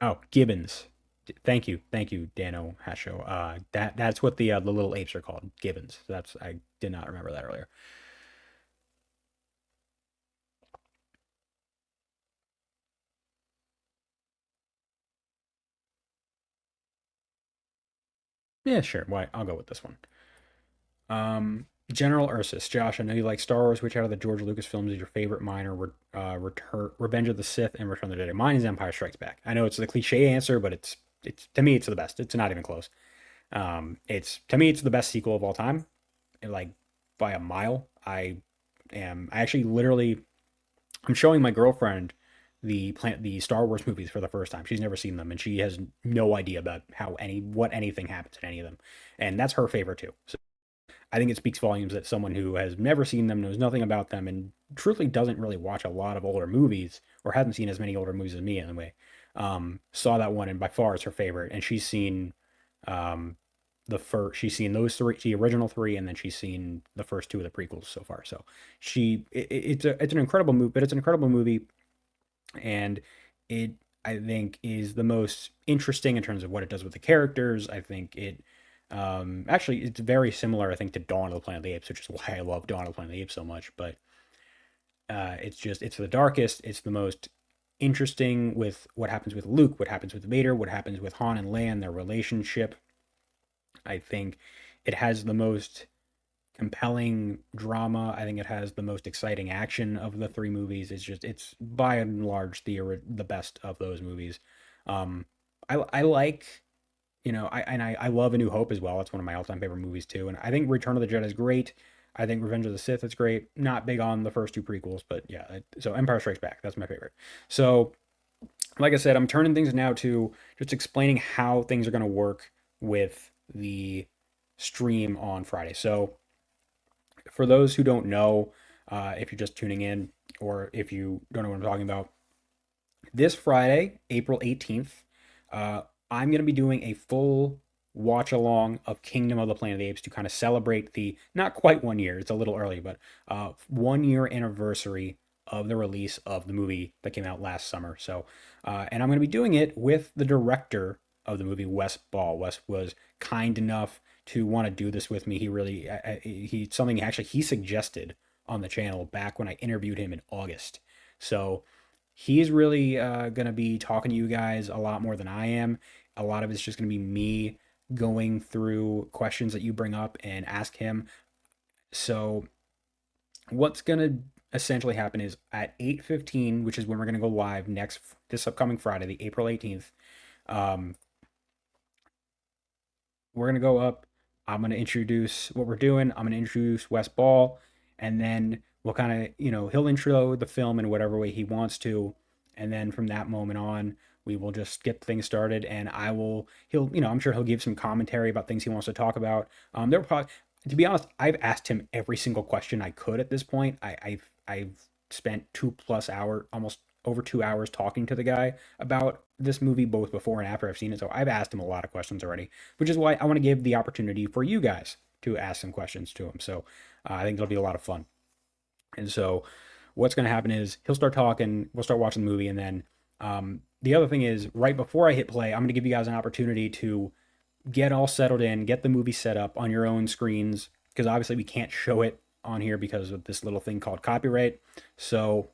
oh, Gibbons. Thank you, Dano Hasho. That's what the little apes are called, Gibbons. That's I did not remember that earlier. Yeah, sure. Why? I'll go with this one. General Ursus, Josh. I know you like Star Wars. Which out of the George Lucas films is your favorite? Mine are Revenge of the Sith and Return of the Jedi. Mine is Empire Strikes Back. I know it's the cliche answer, but it's to me it's the best. It's not even close. It's to me it's the best sequel of all time, like by a mile. I actually literally I'm showing my girlfriend the Star Wars movies for the first time. She's never seen them, and she has no idea about how what anything happens in any of them, and that's her favorite too. So I think it speaks volumes that someone who has never seen them, knows nothing about them, and truthfully doesn't really watch a lot of older movies or hasn't seen as many older movies as me anyway, saw that one and by far is her favorite. And she's seen um, she's seen those three, the original three, and then she's seen the first two of the prequels so far. So it's an incredible movie, but it's an incredible movie, and it I think is the most interesting in terms of what it does with the characters. I think it actually it's very similar, I think, to Dawn of the Planet of the Apes, which is why I love Dawn of the Planet of the Apes so much. But it's the darkest, it's the most interesting with what happens with Luke, what happens with Vader, what happens with Han and Leia and their relationship. I think it has the most compelling drama. I think it has the most exciting action of the three movies. It's by and large the best of those movies. Um, I like I love A New Hope as well. It's one of my all time favorite movies too. And I think Return of the Jedi is great. I think Revenge of the Sith is great. Not big on the first two prequels, but yeah. So Empire Strikes Back, that's my favorite. So like I said, I'm turning things now to just explaining how things are going to work with the stream on Friday. So for those who don't know, if you're just tuning in or if you don't know what I'm talking about, this Friday, April 18th, I'm going to be doing a full watch along of Kingdom of the Planet of the Apes to kind of celebrate the not quite 1 year, it's a little early, but 1 year anniversary of the release of the movie that came out last summer. So, and I'm going to be doing it with the director of the movie, Wes Ball. Wes was kind enough to want to do this with me. He really, he something actually he suggested on the channel back when I interviewed him in August. So he's really going to be talking to you guys a lot more than I am. A lot of it's just going to be me going through questions that you bring up and ask him. So what's going to essentially happen is at 8:15, which is when we're going to go live this upcoming Friday, the April 18th. Um, we're going to go up. I'm going to introduce what we're doing. I'm going to introduce Wes Ball, and then we'll kind of, he'll intro the film in whatever way he wants to. And then from that moment on, we will just get things started. And I'm sure he'll give some commentary about things he wants to talk about. There'll probably, to be honest, I've asked him every single question I could at this point. I've spent 2+ hours, almost over 2 hours talking to the guy about this movie both before and after I've seen it. So I've asked him a lot of questions already, which is why I want to give the opportunity for you guys to ask some questions to him. So I think it'll be a lot of fun. And so what's going to happen is he'll start talking, we'll start watching the movie, and then the other thing is right before I hit play, I'm going to give you guys an opportunity to get all settled in, get the movie set up on your own screens, because obviously we can't show it on here because of this little thing called copyright. So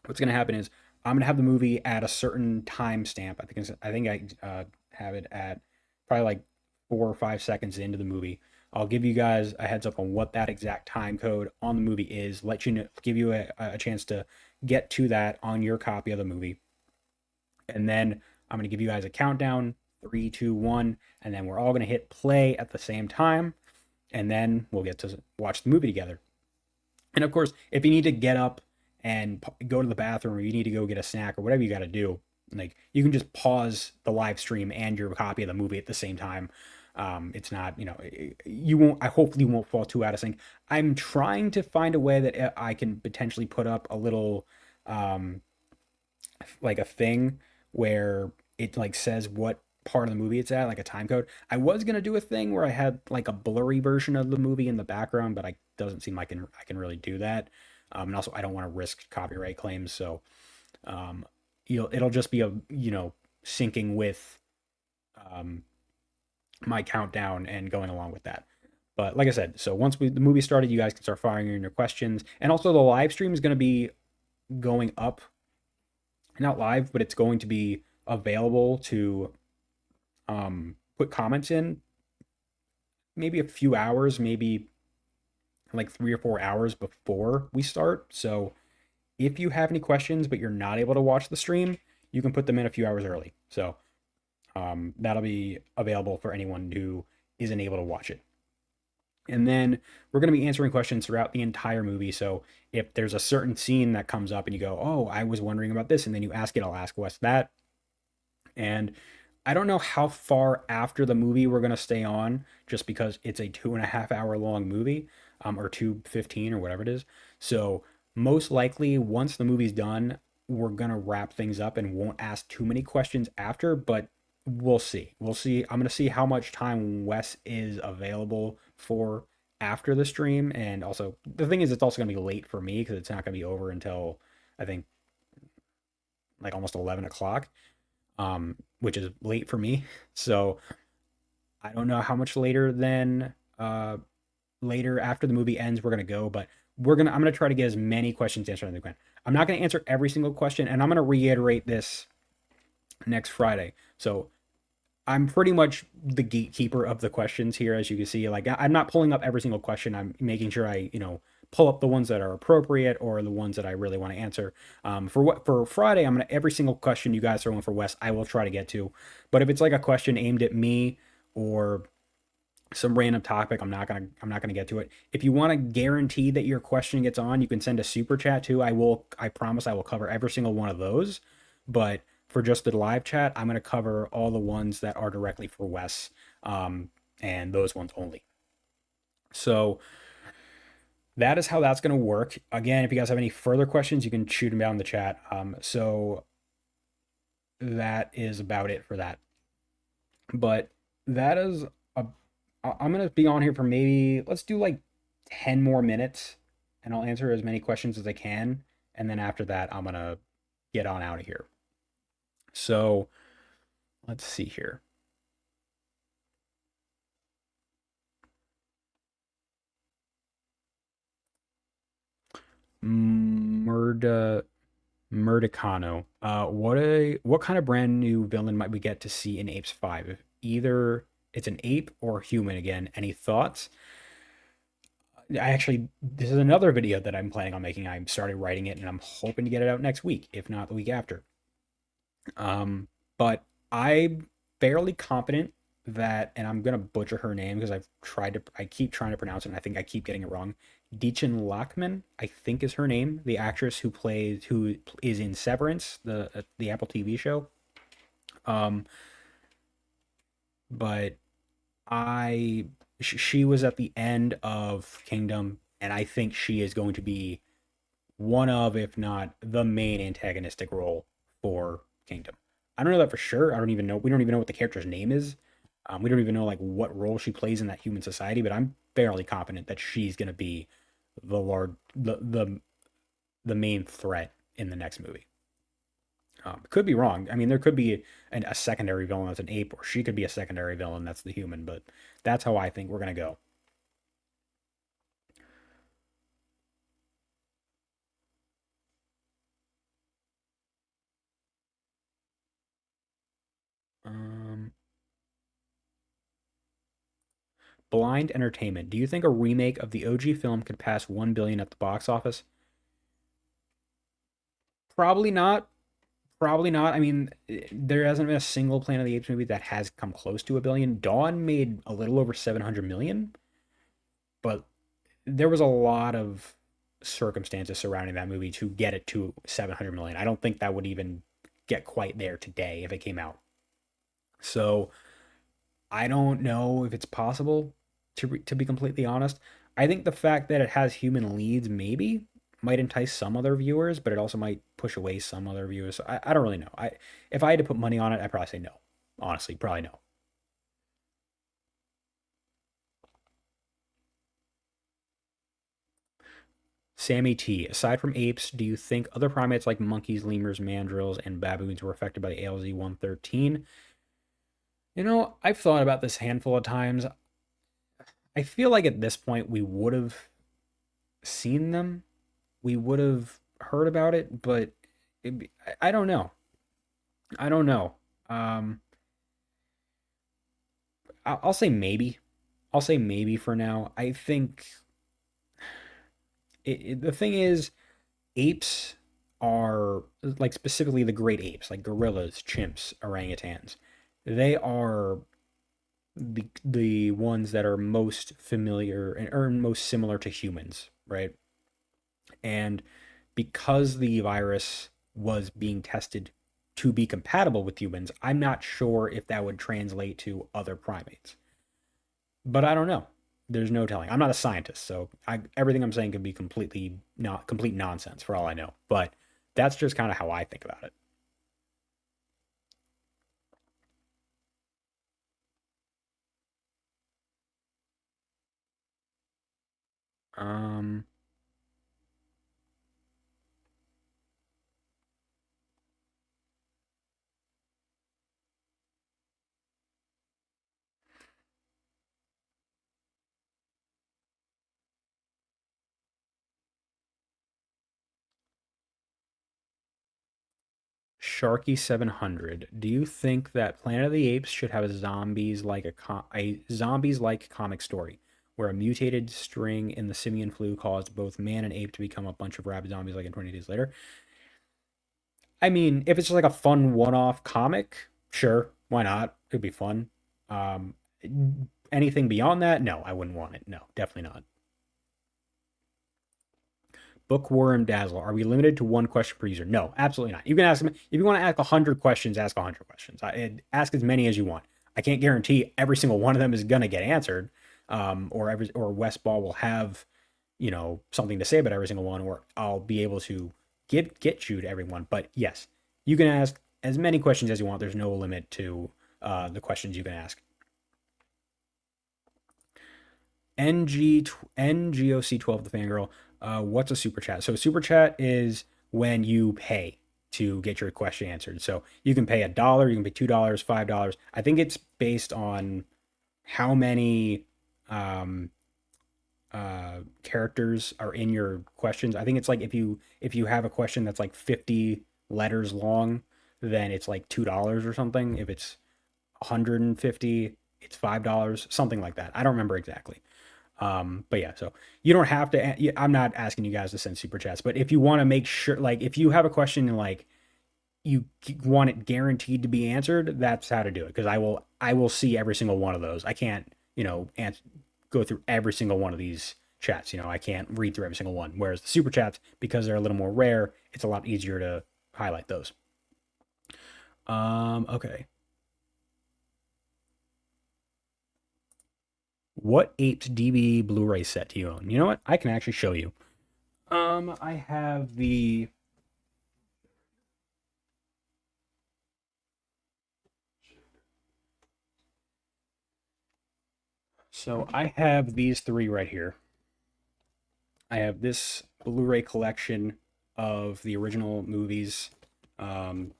what's going to happen is I'm going to have the movie at a certain timestamp. I think I have it at probably like 4 or 5 seconds into the movie. I'll give you guys a heads up on what that exact time code on the movie is. Let you know, give you a chance to get to that on your copy of the movie, and then I'm going to give you guys a countdown: three, two, one, and then we're all going to hit play at the same time, and then we'll get to watch the movie together. And of course, if you need to get up and go to the bathroom, or you need to go get a snack or whatever you got to do, like you can just pause the live stream and your copy of the movie at the same time. It's not, you won't. I hopefully won't fall too out of sync. I'm trying to find a way that I can potentially put up a little, um, like a thing where it like says what part of the movie it's at, like a time code. I was gonna do a thing where I had like a blurry version of the movie in the background, but I doesn't seem like I can really do that. And also I don't want to risk copyright claims, so um, it'll just be syncing with um, my countdown and going along with that. But like I said, so once the movie started, you guys can start firing in your questions, and also the live stream is going to be going up, not live, but it's going to be available to put comments in maybe a few hours, maybe like 3 or 4 hours before we start. So if you have any questions but you're not able to watch the stream, you can put them in a few hours early. So that'll be available for anyone who isn't able to watch it. And then we're going to be answering questions throughout the entire movie. So if there's a certain scene that comes up and you go, "Oh, I was wondering about this," and then you ask it, I'll ask Wes that. And I don't know how far after the movie we're gonna stay on, just because it's a 2.5 hour long movie, or 2:15 or whatever it is. So most likely, once the movie's done, we're gonna wrap things up and won't ask too many questions after. But we'll see. We'll see. I'm gonna see how much time Wes is available for after the stream, and also the thing is, it's also gonna be late for me because it's not gonna be over until I think like almost 11 o'clock, which is late for me. So I don't know how much later than later after the movie ends we're gonna go, but I'm gonna try to get as many questions answered as I can. I'm not gonna answer every single question, and I'm gonna reiterate this next Friday. So I'm pretty much the gatekeeper of the questions here, as you can see. Like I'm not pulling up every single question. I'm making sure I, pull up the ones that are appropriate or the ones that I really want to answer. For Friday, I'm gonna every single question you guys throw in for Wes, I will try to get to. But if it's like a question aimed at me or some random topic, I'm not gonna get to it. If you want to guarantee that your question gets on, you can send a super chat too. I promise I will cover every single one of those. But for just the live chat, I'm gonna cover all the ones that are directly for Wes, and those ones only. So that is how that's gonna work. Again, if you guys have any further questions, you can shoot them down in the chat. So that is about it for that. But that is a I'm gonna be on here for maybe, let's do like 10 more minutes, and I'll answer as many questions as I can, and then after that I'm gonna get on out of here. So let's see here. Murda Murdicano. What kind of brand new villain might we get to see in Apes 5? If either it's an ape or human again. Any thoughts? This is another video that I'm planning on making. I'm started writing it and I'm hoping to get it out next week, if not the week after. But I'm fairly confident that, and I'm gonna butcher her name because I keep trying to pronounce it, and I think I keep getting it wrong. Deechin Lockman, I think is her name, the actress who is in Severance, the Apple TV show. Um, but she was at the end of Kingdom, and I think she is going to be one of, if not the main antagonistic role for Kingdom. I don't know that for sure. I don't even know. We don't even know what the character's name is. We don't even know like what role she plays in that human society. But I'm fairly confident that she's going to be the large, the main threat in the next movie. Could be wrong. I mean, there could be a secondary villain that's an ape, or she could be a secondary villain that's the human. But that's how I think we're going to go. Um, Blind Entertainment. Do you think a remake of the OG film could pass 1 billion at the box office? Probably not. Probably not. I mean, there hasn't been a single Planet of the Apes movie that has come close to a billion. Dawn made a little over 700 million, but there was a lot of circumstances surrounding that movie to get it to 700 million. I don't think that would even get quite there today if it came out. So I don't know if it's possible to be completely honest. I think the fact that it has human leads maybe might entice some other viewers, but it also might push away some other viewers. So I don't really know. I If I had to put money on it, I'd probably say no. Honestly, probably no. Sammy T. Aside from apes, do you think other primates like monkeys, lemurs, mandrills, and baboons were affected by the ALZ 113? I've thought about this a handful of times. I feel like at this point we would have seen them, we would have heard about it, but I don't know. I don't know. Um, I'll say maybe. I'll say maybe for now. I think the thing is, apes are like specifically the great apes, like gorillas, chimps, orangutans. They are the ones that are most familiar and are most similar to humans, right? And because the virus was being tested to be compatible with humans, I'm not sure if that would translate to other primates. But I don't know. There's no telling. I'm not a scientist, so everything I'm saying could be completely not complete nonsense for all I know. But that's just kind of how I think about it. Um, Sharky 700. Do you think that Planet of the Apes should have a zombies like comic story where a mutated string in the simian flu caused both man and ape to become a bunch of rabid zombies like in 20 days later? I mean, if it's just like a fun one-off comic, sure, why not? It'd be fun. Um, Anything beyond that, no, I wouldn't want it. No, definitely not. Bookworm Dazzle. Are we limited to one question per user? No, absolutely not. You can ask them if you want to ask 100 questions. Ask 100 questions. Ask as many as you want. I can't guarantee every single one of them is gonna get answered, or Wes Ball will have something to say about every single one, or I'll be able to get you to everyone. But yes, you can ask as many questions as you want. There's no limit to the questions you can ask. NGOC12 the fangirl. What's a super chat? So a super chat is when you pay to get your question answered. So you can pay $1, you can pay $2, $5. I think it's based on how many um, characters are in your questions. I think it's like if you have a question that's like 50 letters long, then it's like $2 or something. If it's 150, it's $5, something like that. I don't remember exactly. But yeah, so you don't have to. I'm not asking you guys to send super chats, but if you want to make sure, like, if you have a question and like you want it guaranteed to be answered, that's how to do it. Because I will see every single one of those. I can't, go through every single one of these chats. I can't read through every single one. Whereas the super chats, because they're a little more rare, it's a lot easier to highlight those. Okay. What Apes DVD Blu-ray set do you own? You know what? I can actually show you. I have the so I have these three right here. I have this Blu-ray collection of the original movies. Um,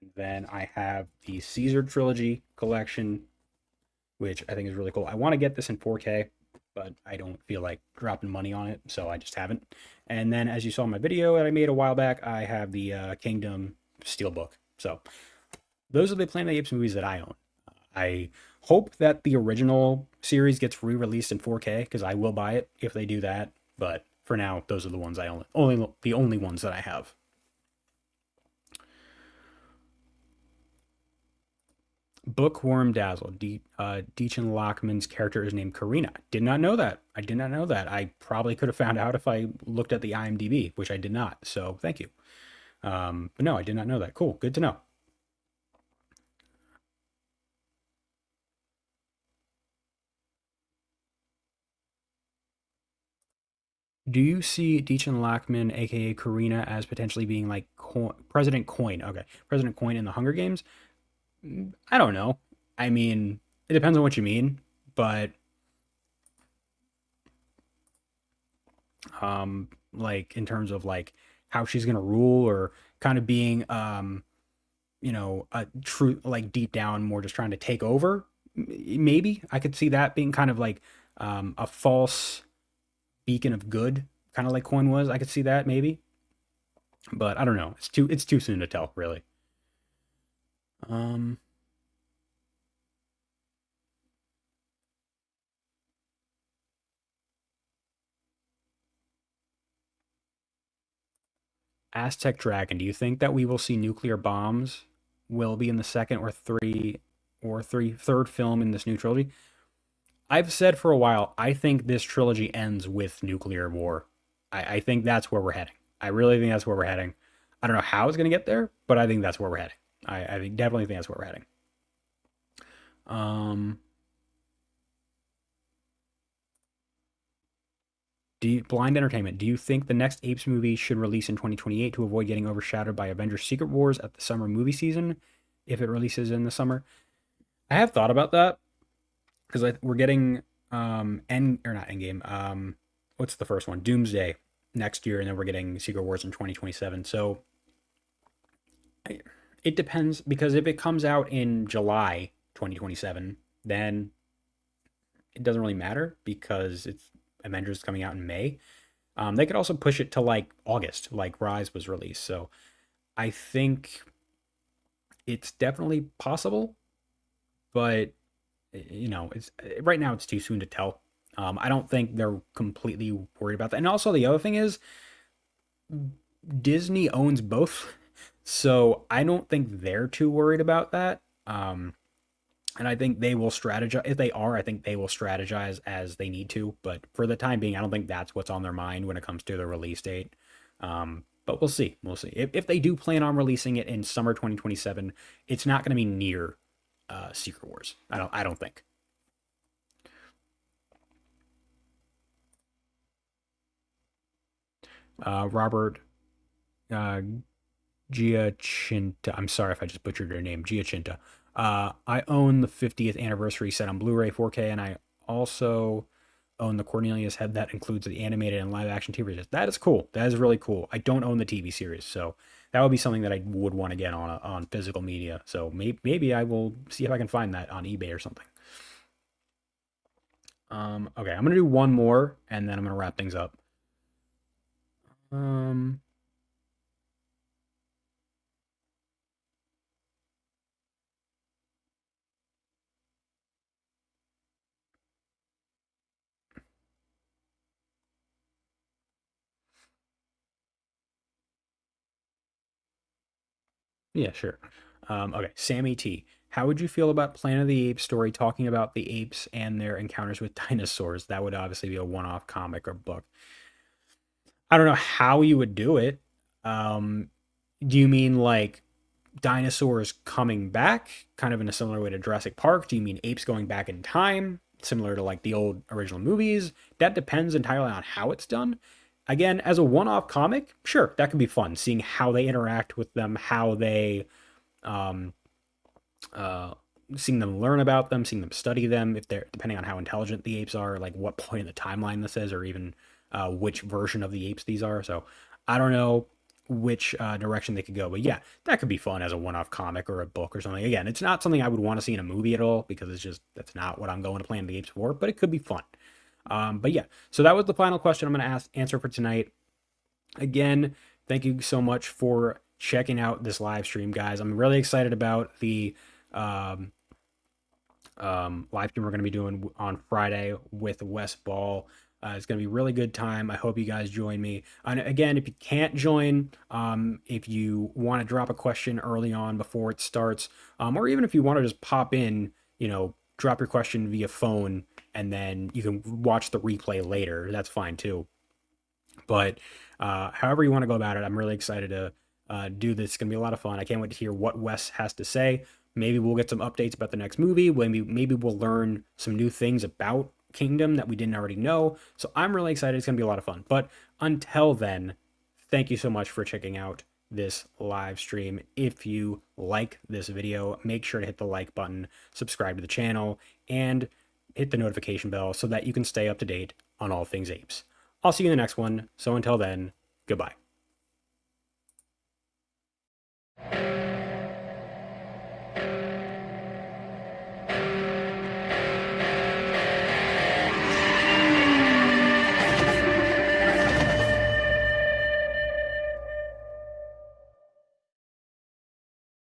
and then I have the Caesar trilogy collection, which I think is really cool. I want to get this in 4K, but I don't feel like dropping money on it, so I just haven't. And then, as you saw in my video that I made a while back, I have the Kingdom Steelbook. So those are the Planet of the Apes movies that I own. I hope that the original series gets re-released in 4K because I will buy it if they do that. But for now, those are the ones I own. Only the only ones that I have. Bookworm Dazzle. Deacon Lockman's character is named Karina. Did not know that. I did not know that. I probably could have found out if I looked at the IMDb, which I did not. So thank you. But no, I did not know that. Cool. Good to know. Do you see Deacon Lockman, aka Karina, as potentially being like President Coin? Okay, President Coin in the Hunger Games. I don't know. I mean, it depends on what you mean, but like in terms of like how she's gonna rule or kind of being a true like deep down more just trying to take over. Maybe I could see that being kind of like a false beacon of good, kind of like Coin was. I could see that maybe, but I don't know. It's too soon to tell, really. Um, Aztec Dragon. Do you think that we will see nuclear bombs? Will be in the second or third film in this new trilogy? I've said for a while, I think this trilogy ends with nuclear war. I think that's where we're heading. I really think that's where we're heading. I don't know how it's going to get there, but I think that's where we're heading. Definitely think that's where we're heading. Um, Blind Entertainment, do you think the next Apes movie should release in 2028 to avoid getting overshadowed by Avengers Secret Wars at the summer movie season if it releases in the summer? I have thought about that because we're getting end or not Endgame. What's the first one? Doomsday next year, and then we're getting Secret Wars in 2027. So it depends because if it comes out in July 2027, then it doesn't really matter because it's Avengers coming out in May. They could also push it to like August, like Rise was released. So I think it's definitely possible, but it's right now it's too soon to tell. I don't think they're completely worried about that. And also the other thing is Disney owns both, so I don't think they're too worried about that. And I think they will strategize. If they are, I think they will strategize as they need to. But for the time being, I don't think that's what's on their mind when it comes to the release date. But we'll see. We'll see. If they do plan on releasing it in summer 2027, it's not going to be near Secret Wars. I don't think. Robert uh, Giacinta. I'm sorry if I just butchered your name, Giacinta. I own the 50th anniversary set on Blu-ray 4K, and I also own the Cornelius head that includes the animated and live action TV series. That is cool. That is really cool. I don't own the TV series, so that would be something that I would want to get on physical media. So maybe I will see if I can find that on eBay or something. Okay, I'm gonna do one more, and then I'm gonna wrap things up. Um, Yeah, sure. Okay, Sammy T. How would you feel about Planet of the Apes story talking about the apes and their encounters with dinosaurs? That would obviously be a one-off comic or book. I don't know how you would do it. Um, do you mean like dinosaurs coming back, kind of in a similar way to Jurassic Park? Do you mean apes going back in time, similar to like the old original movies? That depends entirely on how it's done. Again, as a one-off comic, sure, that could be fun. Seeing how they interact with them, how they um, uh, seeing them learn about them, seeing them study them, if they're depending on how intelligent the apes are, like what point in the timeline this is, or even which version of the apes these are. So I don't know which direction they could go, but yeah, that could be fun as a one-off comic or a book or something. Again, it's not something I would want to see in a movie at all because it's just that's not what I'm going to Planet of the Apes for. But it could be fun. But yeah, so that was the final question I'm going to answer for tonight. Again, thank you so much for checking out this live stream, guys. I'm really excited about the um, live stream we're going to be doing on Friday with Wes Ball. It's going to be a really good time. I hope you guys join me. And again, if you can't join, if you want to drop a question early on before it starts, or even if you want to just pop in, drop your question via phone and then you can watch the replay later. That's fine too. But however you want to go about it, I'm really excited to do this. It's going to be a lot of fun. I can't wait to hear what Wes has to say. Maybe we'll get some updates about the next movie. Maybe we'll learn some new things about Kingdom that we didn't already know. So I'm really excited. It's going to be a lot of fun. But until then, thank you so much for checking out this live stream. If you like this video, make sure to hit the like button, subscribe to the channel, and hit the notification bell so that you can stay up to date on all things apes. I'll see you in the next one. So until then, goodbye.